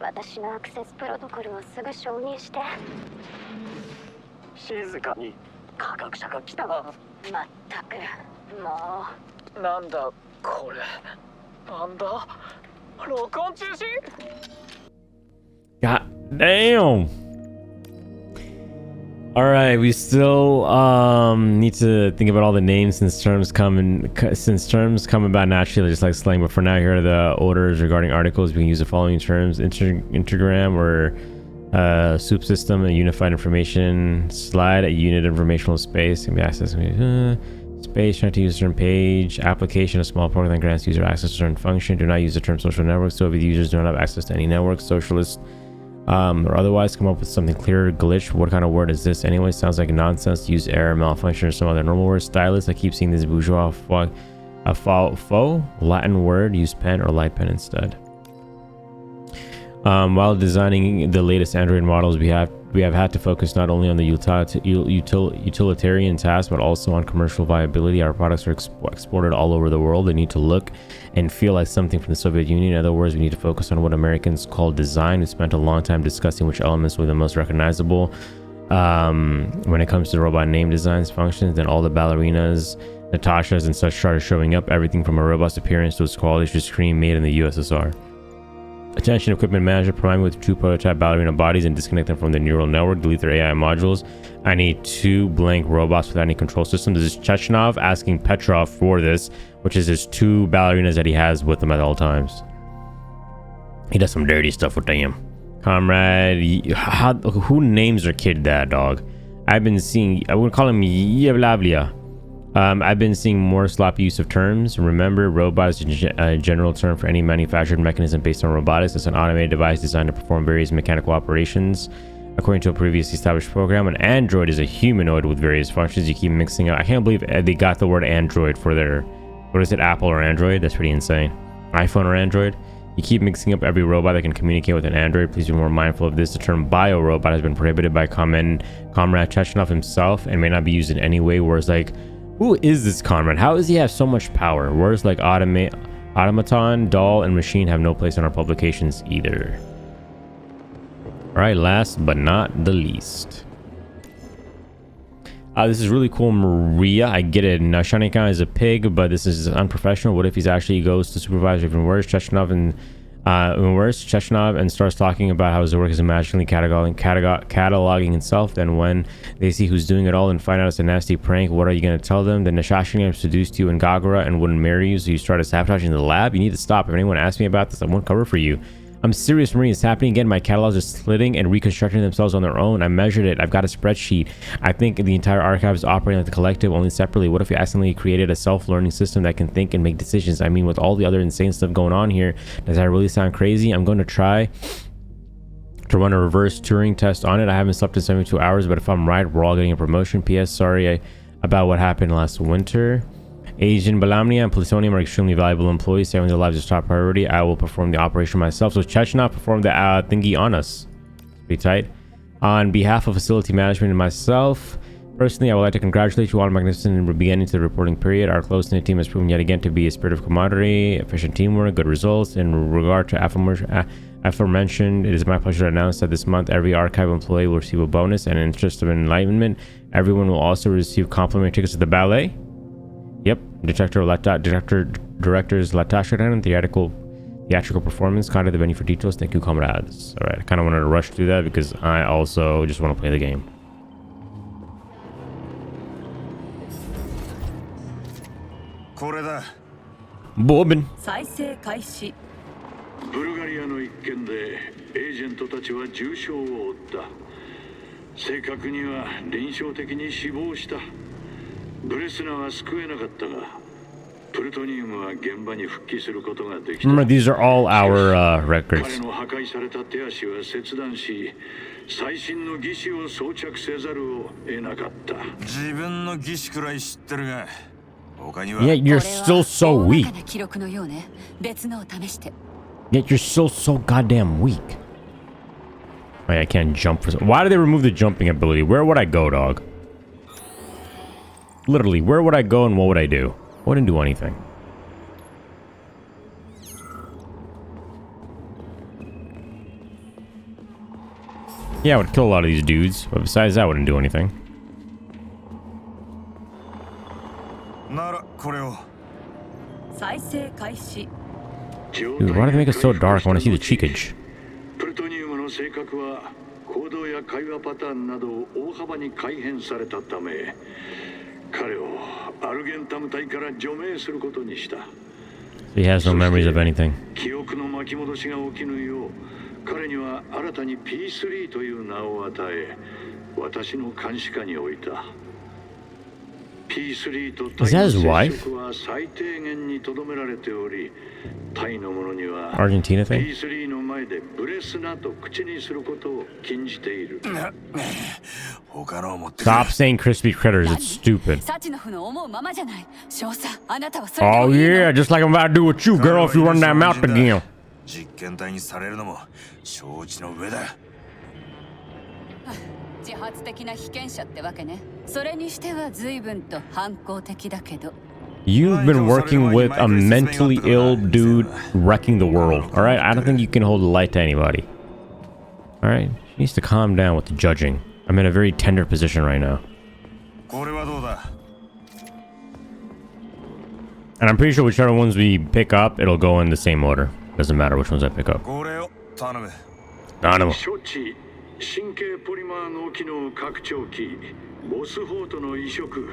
D: 私のアクセスプロトコルをすぐ承認して。
C: 静かに科学者が来たな。
D: まったくも
C: なんだこれ。なんだ録音中止。
B: God damn. All right, we still need to think about all the names since terms come about naturally, just like slang. But for now, here are the orders regarding articles. We can use the following terms: intergram or soup system, a unified information slide, a unit informational space can be accessed. Space, trying to use a certain page, application, a small program that grants user access to a certain function. Do not use the term social network. So if the users do not have access to any network, socialist, or otherwise, come up with something clear. Glitch. What kind of word is this anyway? Sounds like nonsense. Use error, malfunction, or some other normal word. Stylus. I keep seeing this bourgeois faux Latin word. Use pen or light pen instead. While designing the latest Android models, we have had to focus not only on the utilitarian task, but also on commercial viability. Our products are exported all over the world. They need to look and feel like something from the Soviet Union. In other words, we need to focus on what Americans call design. We spent a long time discussing which elements were the most recognizable when it comes to robot name designs, functions. Then all the ballerinas, Natashas, and such started showing up. Everything from a robot's appearance to its quality to scream made in the USSR. Attention equipment manager, provide me with 2 prototype ballerina bodies and disconnect them from the neural network. Delete their AI modules. I need 2 blank robots without any control system. This is Chechnov asking Petrov for this, which is his 2 ballerinas that he has with him at all times. He does some dirty stuff with them. Comrade, who names their kid that, dog? I've been seeing, I would call him Yevlavlia. I've been seeing more sloppy use of terms. Remember, robot is a general term for any manufactured mechanism based on robotics. It's an automated device designed to perform various mechanical operations. According to a previously established program, an android is a humanoid with various functions. You keep mixing up. I can't believe they got the word android for their, what is it, Apple or Android? That's pretty insane. iPhone or Android? You keep mixing up every robot that can communicate with an android. Please be more mindful of this. The term bio-robot has been prohibited by Comrade Chechnov himself and may not be used in any way. Whereas like, who is this Comrade? How does he have so much power? Words like automaton, doll, and machine have no place in our publications either. Alright, last but not the least. This is really cool, Maria. I get it. Now, Shanikan is a pig, but this is unprofessional. What if he's actually goes to supervise even worse? Chechnov and starts talking about how his work is magically cataloging himself. Then when they see who's doing it all and find out it's a nasty prank, what are you going to tell them? Then Nashashian seduced you in Gagara and wouldn't marry you, so you started sabotaging the lab. You need to stop. If anyone asks me about this, I won't cover for you. I'm serious, Marie. It's happening again. My catalogs are slitting and reconstructing themselves on their own. I measured it. I've got a spreadsheet. I think the entire archive is operating like the collective, only separately. What if you accidentally created a self-learning system that can think and make decisions? I mean, with all the other insane stuff going on here, does that really sound crazy? I'm going to try to run a reverse Turing test on it. I haven't slept in 72 hours, but if I'm right, we're all getting a promotion. P.S. Sorry about what happened last winter. Asian Balamnia and Plutonium are extremely valuable employees. Saving their lives is top priority. I will perform the operation myself. So Chechnov performed the thingy on us. Pretty tight. On behalf of facility management and myself, personally, I would like to congratulate you all on magnificent beginning to the reporting period. Our close-knit team has proven yet again to be a spirit of camaraderie, efficient teamwork, good results. In regard to aforementioned, it is my pleasure to announce that this month every archive employee will receive a bonus, and in interest of enlightenment, everyone will also receive complimentary tickets to the ballet. Yep, directors Latasharan and theatrical performance. Contact the venue for details. Thank you, comrades. All right, I kind of wanted to rush through that because I also just want to play the game. Bobbin.
F: 再生開始。
E: ブルガリアの一件でエージェントたちは重傷を負った。正確には臨床的に死亡した。ブレスナは救えなかったが、プルトニウムは現場に復帰することができた。
B: Remember, these are all our records.
E: 彼の破壊された手足は切断し、最新の義手を装着せざるを得なかった。
G: 自分の義手くらい知ってるが、他には。
B: Yet you're still so
F: 大
B: weak.
F: まかな記録のようね。別のを試して。
B: Yet you're still so goddamn weak. Wait, I can't jump for. Why did they remove the jumping ability? Where would I go, dog? Literally, where would I go and what would I do? I wouldn't do anything. Yeah, I would kill a lot of these dudes, but besides that, I wouldn't do anything.
G: ならこれを。
F: 再生開始。
B: Dude, why do they make it so dark? I want to see the cheekage.
E: プルトニウムの性格は行動や会話パターンなどを大幅に改変されたため、彼をアルゲンタム隊から除名することにした。
B: He has no memories of anything.
E: 記憶の巻き戻しが起きぬよう、彼には新たに P3 という名を与え、私の監視下に置いた。P3 とタイの接触は最低限にとどめられており、タイの者には
B: Argentina thing?
E: P3 の前でブレスナと口にすることを禁じている。
G: 他のを持ってくれ。
B: Stop saying crispy critters. It's stupid.
F: サチノフの思うままじゃない。少佐、あなたはそれで
B: Oh
F: もいいの。
B: yeah, just like I'm about to do with you, girl, if you run that mouth again.
G: 実験体にされるのも承知の上だ。
F: 自発的な被験者ってわけね。それにしては随分と反抗的だけど。
B: You've been working with a mentally ill dude wrecking the world, alright? I don't think you can hold a light to anybody. Alright? She needs to calm down with the judging. I'm in a very tender position right now.
G: これはどうだ。
B: And I'm pretty sure whichever ones we pick up, it'll go in the same order. Doesn't matter which ones I pick up.
G: これを頼む。
B: Animal.
E: 処置、神経ポリマー脳機能拡張器、ボスホートの移植、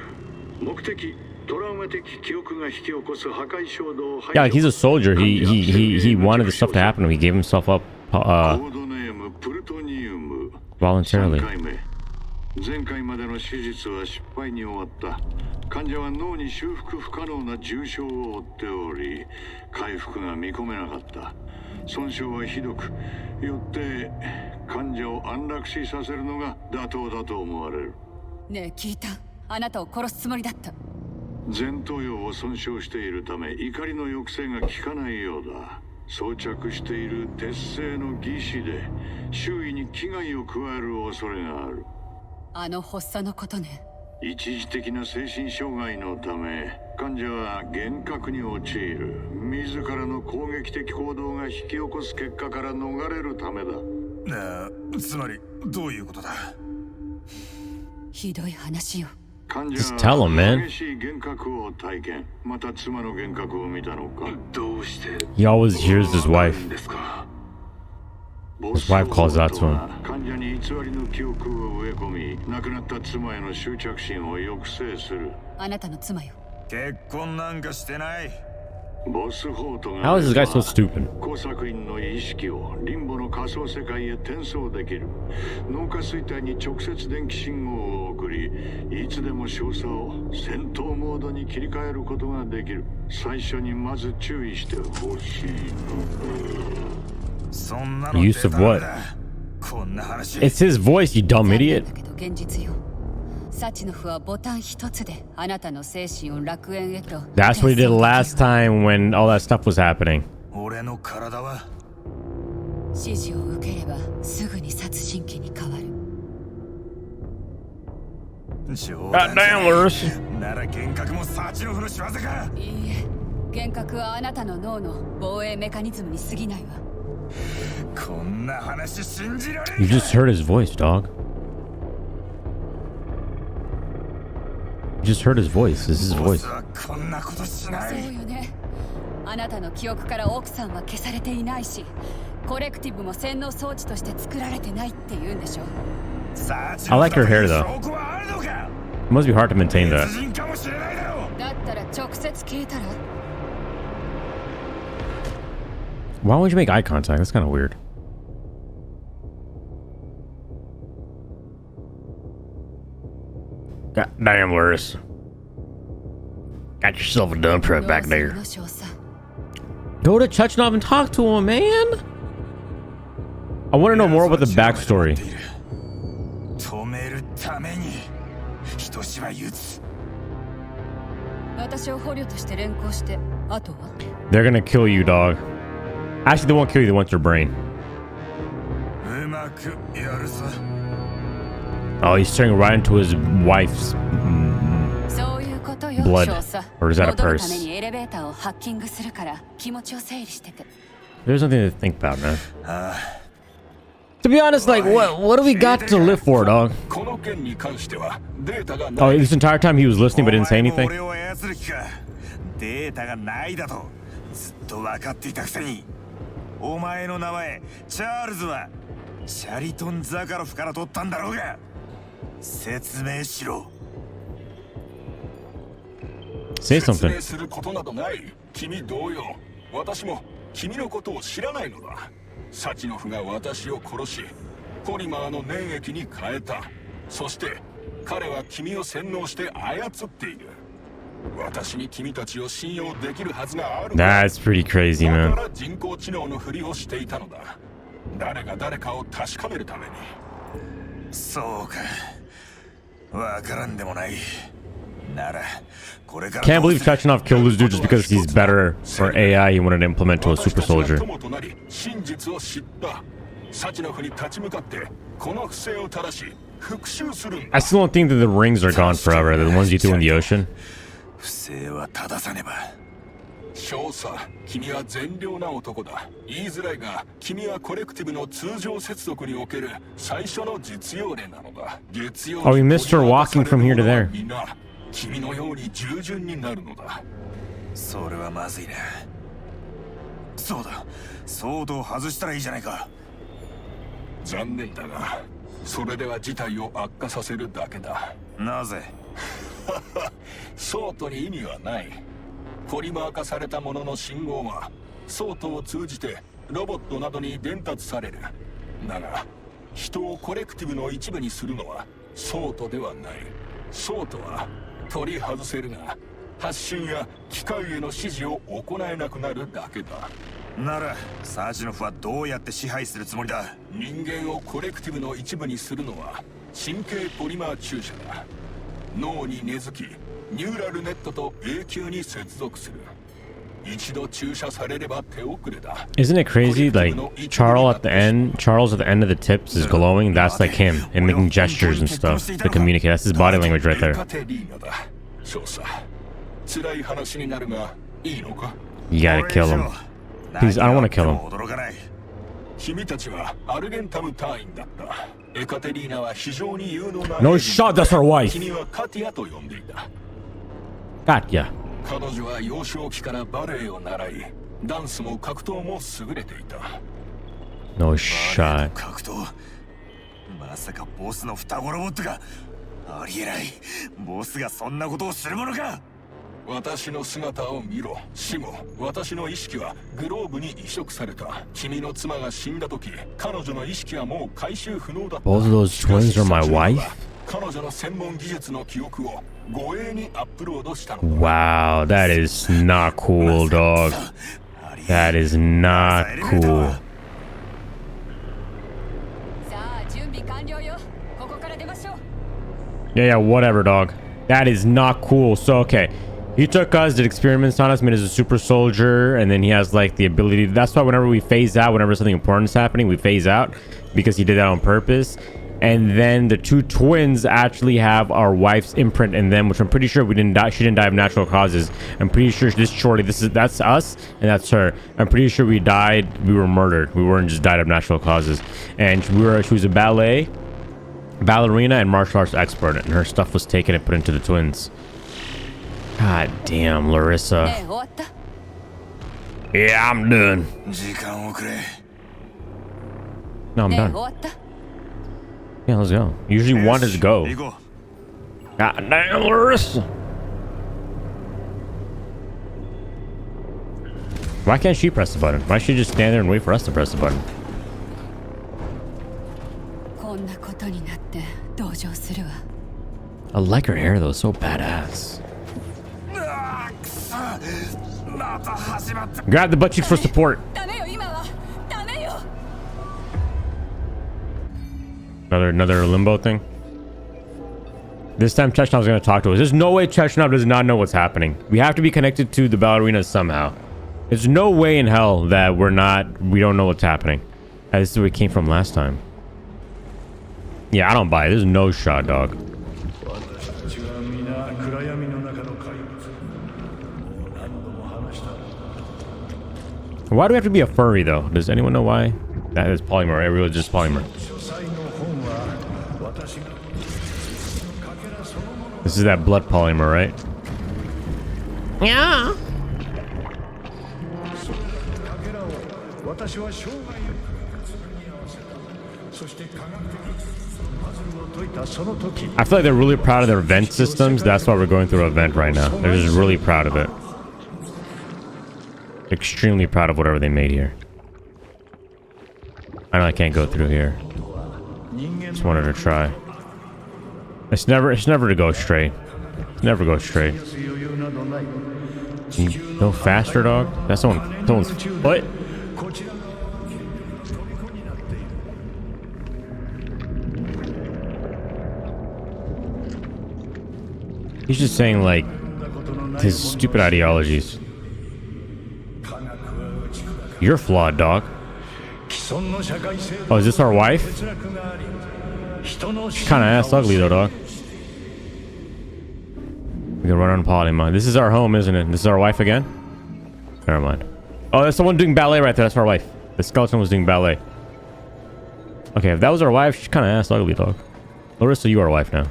E: 目的、トラウマ的記憶が引き起こす破壊衝動を排除。
B: Yeah, like he's a soldier. He wanted the stuff to happen to him. He gave himself up
E: コードネームプルトニウム。
B: voluntarily.
E: 3回目。前回までの手術は失敗に終わった。患者は脳に修復不可能な重傷を負っており、回復が見込めなかった。損傷はひどく、よって患者を安楽死させるのが妥当だと思われる。
F: ねえ、聞いた。あなたを殺すつもりだった。
E: 前頭葉を損傷しているため怒りの抑制が効かないようだ。装着している鉄製の義手で周囲に危害を加える恐れがある。
F: あの発作のことね。
E: 一時的な精神障害のため患者は幻覚に陥る。自らの攻撃的行動が引き起こす結果から逃れるためだ。
G: つまりどういうことだ。
F: ひどい話よ。
E: 患者
B: Just tell him,
E: は
B: man.
E: 激しい幻覚を体験。また妻の幻覚を見たのか。どうして
B: He always hears his wife.
E: ですか。
B: His wife calls out to him.
E: 患者に偽りの記憶を植え込み、亡くなった妻への執着心を抑制する。
F: あなたの妻よ。
G: 結婚なんかしてない。
E: ボスホートが
B: How is this guy so stupid?
E: 工作員の意識をリンボの仮想世界へ転送できる。脳下垂体に直接電気信号を送り、いつでも少佐を戦闘モードに切り替えることができる。最初にまず注意してほしい。
G: そんなの
B: Use of what?
G: こんな話。
B: It's his voice, you dumb
F: 残念
B: idiot.
F: だけど現実よ。サチノフはボタン一つであなたの精神を楽園へと。
B: That's what he did last time when all that stuff was happening.
G: 俺の体は
F: 指示を受ければすぐに殺人鬼に変わる。
G: 冗
B: God
G: 談じゃ
B: damn, Lurus.
G: なら幻覚もサチノフの仕業か。
F: いいえ、幻覚はあなたの脳の防衛メカニズムに過ぎないわ。
G: こんな話信じられ
B: You
G: んか。
B: just heard his voice, dog. You just heard his voice. This is his
G: ボ
B: voice.
G: スはこんなことしな
F: そう
G: い。
F: よね。あなたの記憶から奥さんは消されていないし、コレクティブも洗脳装置として作られてないって言うんでしょ。
G: サチ
B: I
G: ノ
B: like
G: フ
B: her hair,
G: の
B: though.
G: 証拠はあるのか。
B: It must be hard to maintain that.
G: 別人かもしれないだろう。
F: だったら直接聞いたら。
B: Why would you make eye contact? That's kind of weird. God damn, Larissa. Got yourself a dump truck back there.
F: の少佐
B: Go to Chechnov and talk to him, man. I want to know more about the backstory.
G: 止めるために人芝居打つ。
F: 私を捕虜として連行してあとは
B: They're gonna kill you, dog. Actually, they won't kill you. They want your brain.
G: うまくやるさ。
B: Oh, he's turning right into his wife's
F: そういうことよ
B: blood.
F: 少佐
B: Or is that a
F: 戻るため
B: purse?
F: にエレベーターをハッキングするから気持ちを整理してて
B: There's nothing to think about, man. To be honest, like, what do we got to live for, dog?
E: この件に関してはデータが
B: Oh, this entire time he was listening but didn't say
G: お前
B: anything?
G: も俺を操る気か。データがないだとずっと分かっていたくせに。お前の名前チャールズはシャリトン・ザカロフから取ったんだろうが。説明しろ。
B: Say
E: 説
B: something.
E: 明することなどない。君同様、私も君のことを知らないのだ。サチノフが私を殺し、ポリマーの粘液に変えた。そして彼は君を洗脳して操っている。私に君たちを信用できるはずがある。
B: That's pretty crazy,
E: だ
B: man.
E: から人工知能のふりをしていたのだ。誰が誰かを確かめるために。そうか。わからんでもない。なら、これから
B: Can't believe Chechnov killed this dude just because he's better for AI he wanted to implement to a super soldier.
E: 真実を知った。サチノフに立ち向かってこの不正を正し復讐するんだ。
B: I still don't think that the rings are gone forever. The ones you threw in the ocean.
G: 不正は正さねば。
E: 少佐、君は善良な男だ。言いづらいが、君はコレクティブの通常接続における最初の実用例なのだ。月曜
B: Oh, we missed her walking from here to there.
E: みんな君のように従順になるのだ。
G: それはまずいな。そうだ、ソードを外したらいいじゃないか。
E: 残念だが、それでは事態を悪化させるだけだ。
G: なぜ？
E: ソートに意味はない。ポリマー化されたものの信号はソートを通じてロボットなどに伝達される。だが人をコレクティブの一部にするのはソートではない。ソートは取り外せるが発信や機械への指示を行えなくなるだけだ。
G: ならサチノフはどうやって支配するつもりだ？
E: 人間をコレクティブの一部にするのは神経ポリマー注射だ。脳に根付きニューラルネットと永久に接続する。一度注射されれば手遅れだ。
B: Isn't it crazy? Like Charles at the end of the tips is glowing. That's like him and making gestures and stuff to communicate. That's his body language right there.
E: エカテリーナだ。少佐、辛い話になるがいいのか？
B: You gotta kill him. Please, I don't want to kill him.
G: 驚かない。
E: 君たちはアルゲンタム隊員だった。エカテリーナは非常に有能な。
B: No shot. That's her wife.
E: 君はカティアと呼んでいた。
B: Got ya.
E: 彼女は幼少期からバレエを習い、ダンスも格闘も優れていた。
B: No shot.
G: 格闘。まさかボスの双子ロボットが。ありえない。ボスがそんなことをするものか。
E: 私の姿を見ろ。死後、私の意識はグローブに移植された。君の妻が死んだ時、彼女の意識はもう回収不能だった。
B: Both of those twins are my wife?
E: 彼女の専門技術の記憶を護衛にアップロードしたのだ。
B: Wow, that is not cool, dog. That is not cool.
F: さあ準備完了よここから出ましょう
B: Yeah, whatever, dog. That is not cool. So, okay. He took us, did experiments on us, made us a super soldier, and then he has, like, the ability. That's why whenever we phase out, whenever something important is happening, we phase out, because he did that on purpose. And then the two twins actually have our wife's imprint in them, which I'm pretty sure we didn't die. She didn't die of natural causes. I'm pretty sure that's us, and that's her. I'm pretty sure we died. We were murdered. We weren't just died of natural causes. And she was a ballerina and martial arts expert, and her stuff was taken and put into the twins. God damn,
F: ね
B: Larissa.
F: え終わった
B: Yeah, I'm done.
G: 時間をくれ。
B: No, I'm
F: ねえ
B: done.
F: 終わった
B: Yeah, let's go. Usually one is go.
G: 行こう。
B: God damn, Larissa. Why can't she press the button? Why should she just stand there and wait for us to press the button?
F: こんなことになって同情するわ。
B: I like her hair though, so badass.
G: また始まった。
B: Grab the butt cheeks for support.
F: ダメよ今は。ダメよ。
B: Another limbo thing. This time Chechnov's gonna talk to us. There's no way Chechnov does not know what's happening. We have to be connected to the ballerina somehow. There's no way in hell that we don't know what's happening. This is where we came from last time. Yeah, I don't buy it. There's no shot, dog. Why do we have to be a furry though? Does anyone know why? That is polymer. It really is just polymer. This is that blood polymer, right?
A: Yeah.
B: I feel like they're really proud of their vent systems. That's why we're going through a vent right now. They're just really proud of it. Extremely proud of whatever they made here. I know I can't go through here. Just wanted to try. It's never to go straight. It's never go straight. No faster, dog. That's someone's foot. He's just saying like his stupid ideologies. You're flawed, dog. Oh, is this our wife? She's kind of ass ugly though, dog. We can run on polymer. This is our home, isn't it? This is our wife again? Never mind. Oh, that's someone doing ballet right there. That's our wife. The skeleton was doing ballet. Okay, if that was our wife, she's kind of ass ugly, dog. Larissa, you are our wife now.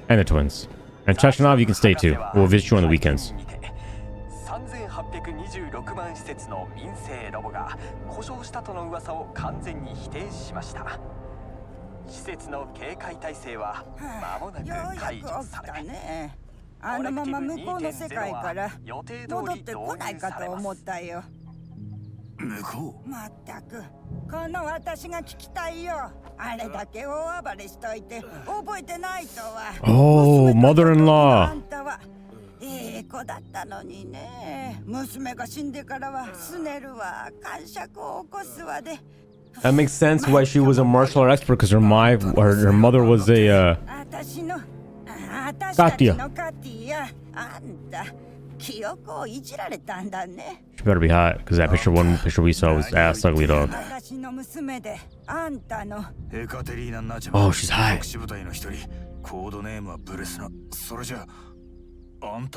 B: And the twins. And Chechnov, you can stay too. We'll visit you on the weekends.
C: 3826万施設の民生ロボが故障したとの噂を完全に否定しました。施設の警戒態勢は間もなく解除される。
H: あのまま向こうの世界から戻ってこないかと思ったよ。
G: 向こう。
H: まったく、この私が聞きたいよ。あれだけ大暴れしといて覚えてないとは。
B: Oh, mother-in-law.
H: あんたはええ子だったのにね。娘が死んでからはスネルは感触を起こすわで。
B: That makes sense why she was a martial art expert, because her mother was a Katia. She better be hot, because that one picture we saw was ass ugly, dog. Oh, she's hot.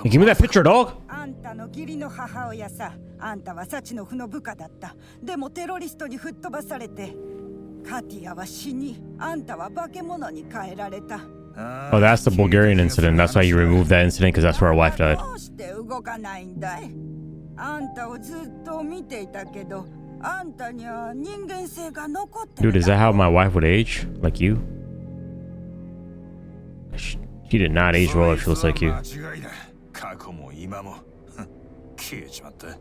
B: Hey, give me that picture, dog.
H: あんたの義理の母親さ。あんたはサチノフの部下だった。でもテロリストに吹っ飛ばされて、カティアは死に、あんたは化け物に変えられた。
B: Oh, that's the Bulgarian incident. That's why you removed that incident, because that's where our wife died.
H: どうして動かないんだい？あんたをずっと見ていたけど、あんたには人間性が残ってる。
B: Dude, is that how my wife would age? Like you? She did not age well if she looks like you.
G: 過去も今も消えちまった。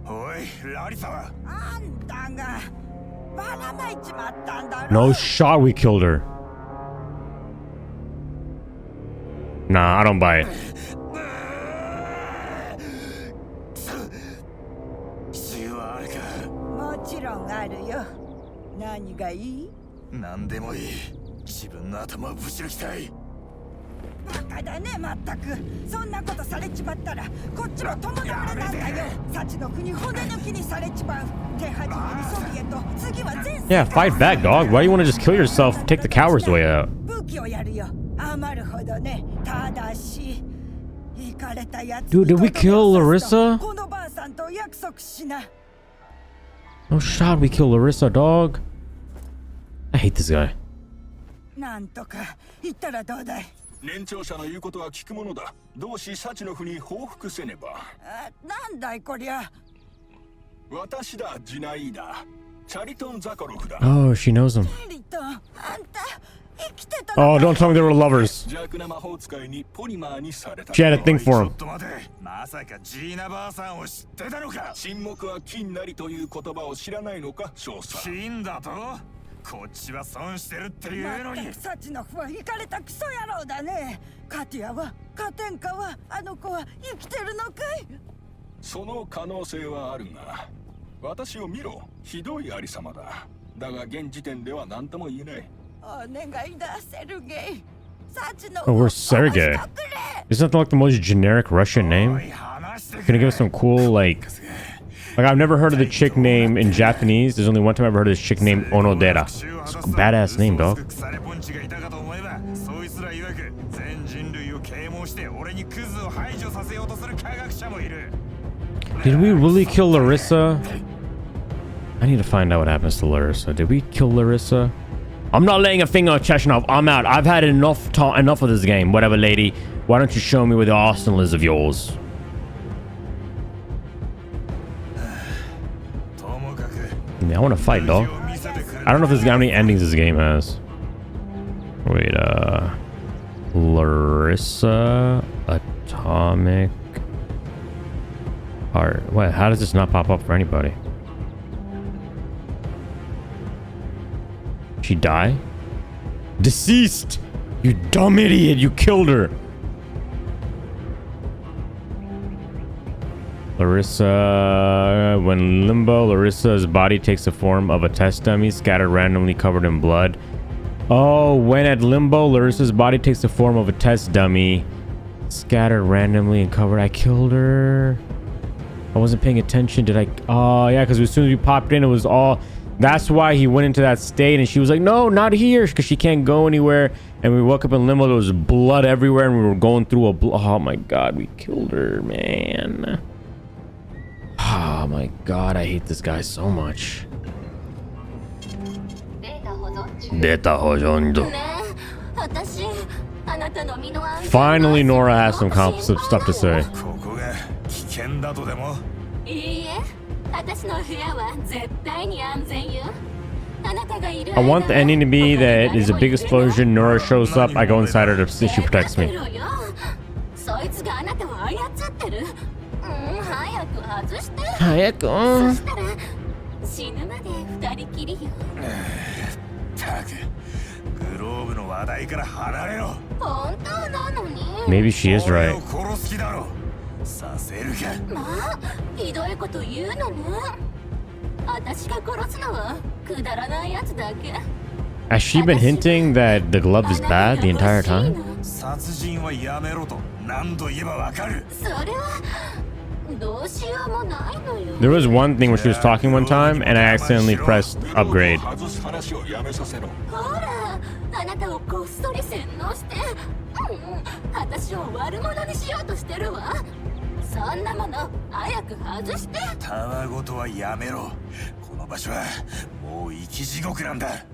G: おい、ラリサは。
H: あんたがばらまいちまったんだろ。
B: No shot we killed her. Nah, I don't buy it.
G: 必要あるか。
H: もちろんあるよ。何がいい？
G: 何でもいい。自分の頭をぶち抜きたい。
H: バカだね、まったく。そんなことされちまったらこっちも共倒れなんだよ。サチノフに骨抜きにされちまう。手始めにソビエト、次は全世界。
B: Yeah, fight back, dog. Why do you want to just kill yourself? Take the coward's way out.
H: 武器をやるよ。余るほどね。ただし、行かれたやつ。
B: Dude, did we kill Larissa?
H: このばあさんと約束しな。
B: No shot we kill Larissa, dog. I hate this guy.
H: なんとか言ったらどうだい？
I: 年長者の言うことは聞くものだ。同志サチノフに報復せねば。
H: なんだいこりゃ。
I: 私だ、ジナイーダ。チャリトン・ザカロフだ。
B: Oh, she knows him.
H: チャリトン、あんた、生きてたの
B: Oh, don't tell me they were lovers.
I: 弱な魔法使いにポリマーにされた。
B: She had a thing
G: ち
B: for
G: ょ
B: him.
G: っと待て、まさかジーナばあさんを知ってたのか。
I: 沈黙は金なりという言葉を知らないのか、少佐。
G: 金だとこっちは損してるっていうのに
H: まったくサチノフはイカれたクソ野郎だね。カティアはカテンカはあの子は生きてるのかい。
I: その可能性はあるが、私を見ろ、ひどいありさまだ。だが現時点では何とも言えない。
H: お願いだセルゲイ。サチノ
B: Oh,
H: フ
B: where's Sergey? Isn't that like the most generic Russian name? Can you give us some cool, like I've never heard of the chick name in Japanese. There's only one time I've heard of this chick named Onodera. It's a badass name, dog.
G: そいつら曰く全人類を啓蒙して俺にクズを排除させようとする科学者もいる。
B: Did we really kill Larissa? I need to find out what happens to Larissa. Did we kill Larissa? I'm not laying a finger on Chechnov. I'm out. I've had enough of this game. Whatever, lady. Why don't you show me where the arsenal is of yours? Yeah, I want to fight, dog. I don't know if this how many endings this game has. Wait, Larissa Atomic Heart. What? How does this not pop up for anybody? She die? Deceased! You dumb idiot! You killed her! Larissa... When limbo, Larissa's body takes the form of a test dummy scattered randomly covered in blood. Oh, when at limbo, Larissa's body takes the form of a test dummy scattered randomly and covered. I killed her. I wasn't paying attention. Did I? Oh, yeah, because as soon as we popped in, it was all... That's why he went into that state, and she was like, no, not here, because she can't go anywhere. And we woke up in limbo, there was blood everywhere, and we were going through a... Oh, my God, we killed her, man. Oh, my God, I hate this guy so much. Data hojondo. Finally, Nora has some stuff to say.
G: ここが危険だとでも。
D: いいえ、私の部屋は絶対に安全よ。
B: I want the ending to be that there's a big explosion, Nora shows up, I go inside her to see she protects me.
D: そいつがあなたを操ってる。早く外して。
B: 早く。
D: そしたら死ぬまで二人きりよ。
G: たく、グローブの話題から離れろ。
D: 本当なのに。
B: Maybe she is right.
G: 俺を殺す気だろ。させるか。
D: まあ、ひどいこと言うのね。私が殺すのはくだらないやつだけ。
B: Has she been hinting that the glove is bad the entire time?
G: 殺人はやめろと何度言えばわかる。
D: それはどうしようもないのよ。
B: There was one thing when she was talking one time and I accidentally pressed upgrade.
I: 外す話をやめさせろ。
D: ほら、あなたをこっそり洗脳して、私を悪者にしようとしてるわ。そんなもの早く外して。
G: たわごとはやめろ。この場所はもう生き地獄なんだ。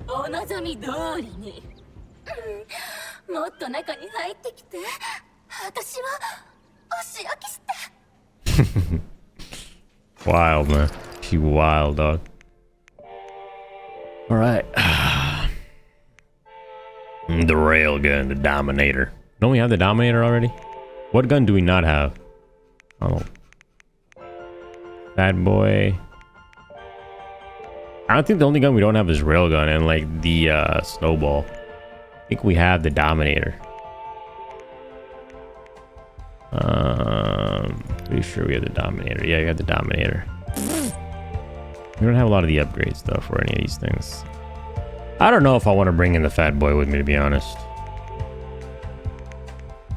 D: お望み通りに。もっと中に入ってきて。私はお仕置きして。
B: Wild, man. She wild, dog. Alright. The railgun, the Dominator. Don't we have the Dominator already? What gun do we not have? Oh. Bad boy. I don't think the only gun we don't have is railgun and like the snowball. I think we have the Dominator. Pretty sure we have the Dominator. Yeah, we got the Dominator. We don't have a lot of the upgrades though for any of these things. I don't know if I want to bring in the fat boy with me, to be honest.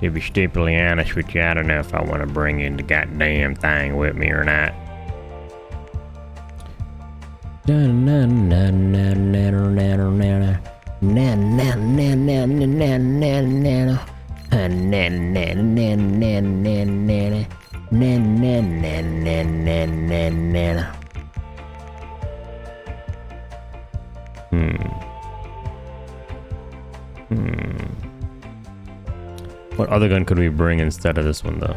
B: To be stupidly honest with you, I don't know if I want to bring in the goddamn thing with me or not. What other gun could we bring instead of this one though?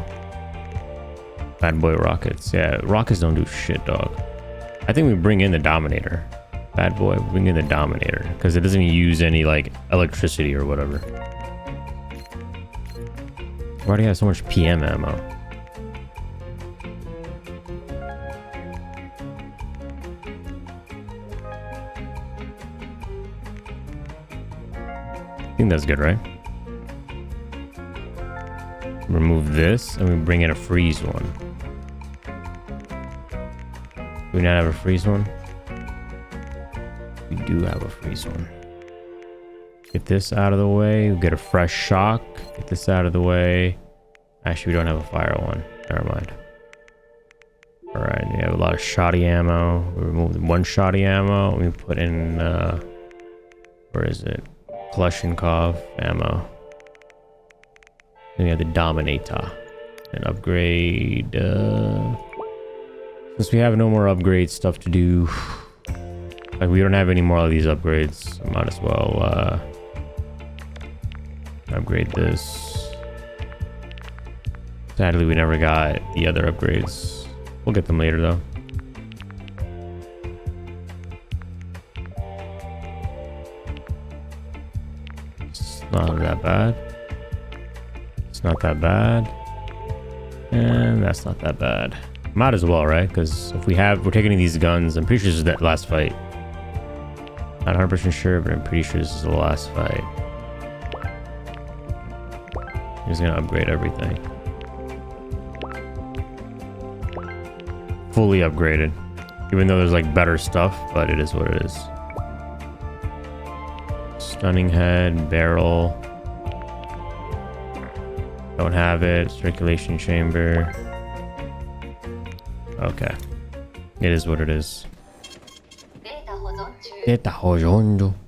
B: Bad boy rockets. Yeah, rockets don't do shit, dog. I think we bring in the Dominator. Bad boy, bring in the Dominator because it doesn't use any like electricity or whatever. Why do you have so much PM ammo? I think that's good, right? Remove this and we bring in a freeze one. Do we not have a freeze one? We do have a freeze one. Get this out of the way. We get a fresh shock. Get this out of the way. Actually, we don't have a fire one. Never mind. Alright, we have a lot of shoddy ammo. We removed one shoddy ammo. We put in, where is it? Kalashnikov ammo. Then we have the Dominator. And upgrade, since we have no more upgrade stuff to do, like we don't have any more of these upgrades, I might as well, upgrade this. Sadly, we never got the other upgrades. We'll get them later though. It's not that bad. It's not that bad. And that's not that bad. Might as well, right? Because if we're taking these guns, I'm pretty sure this is that last fight. Not 100% sure, but I'm pretty sure this is the last fight. I'm just gonna upgrade everything. Fully upgraded. Even though there's like better stuff, but it is what it is. Stunning head, barrel. Don't have it. Circulation chamber. Okay. It is what it is. データ保存中。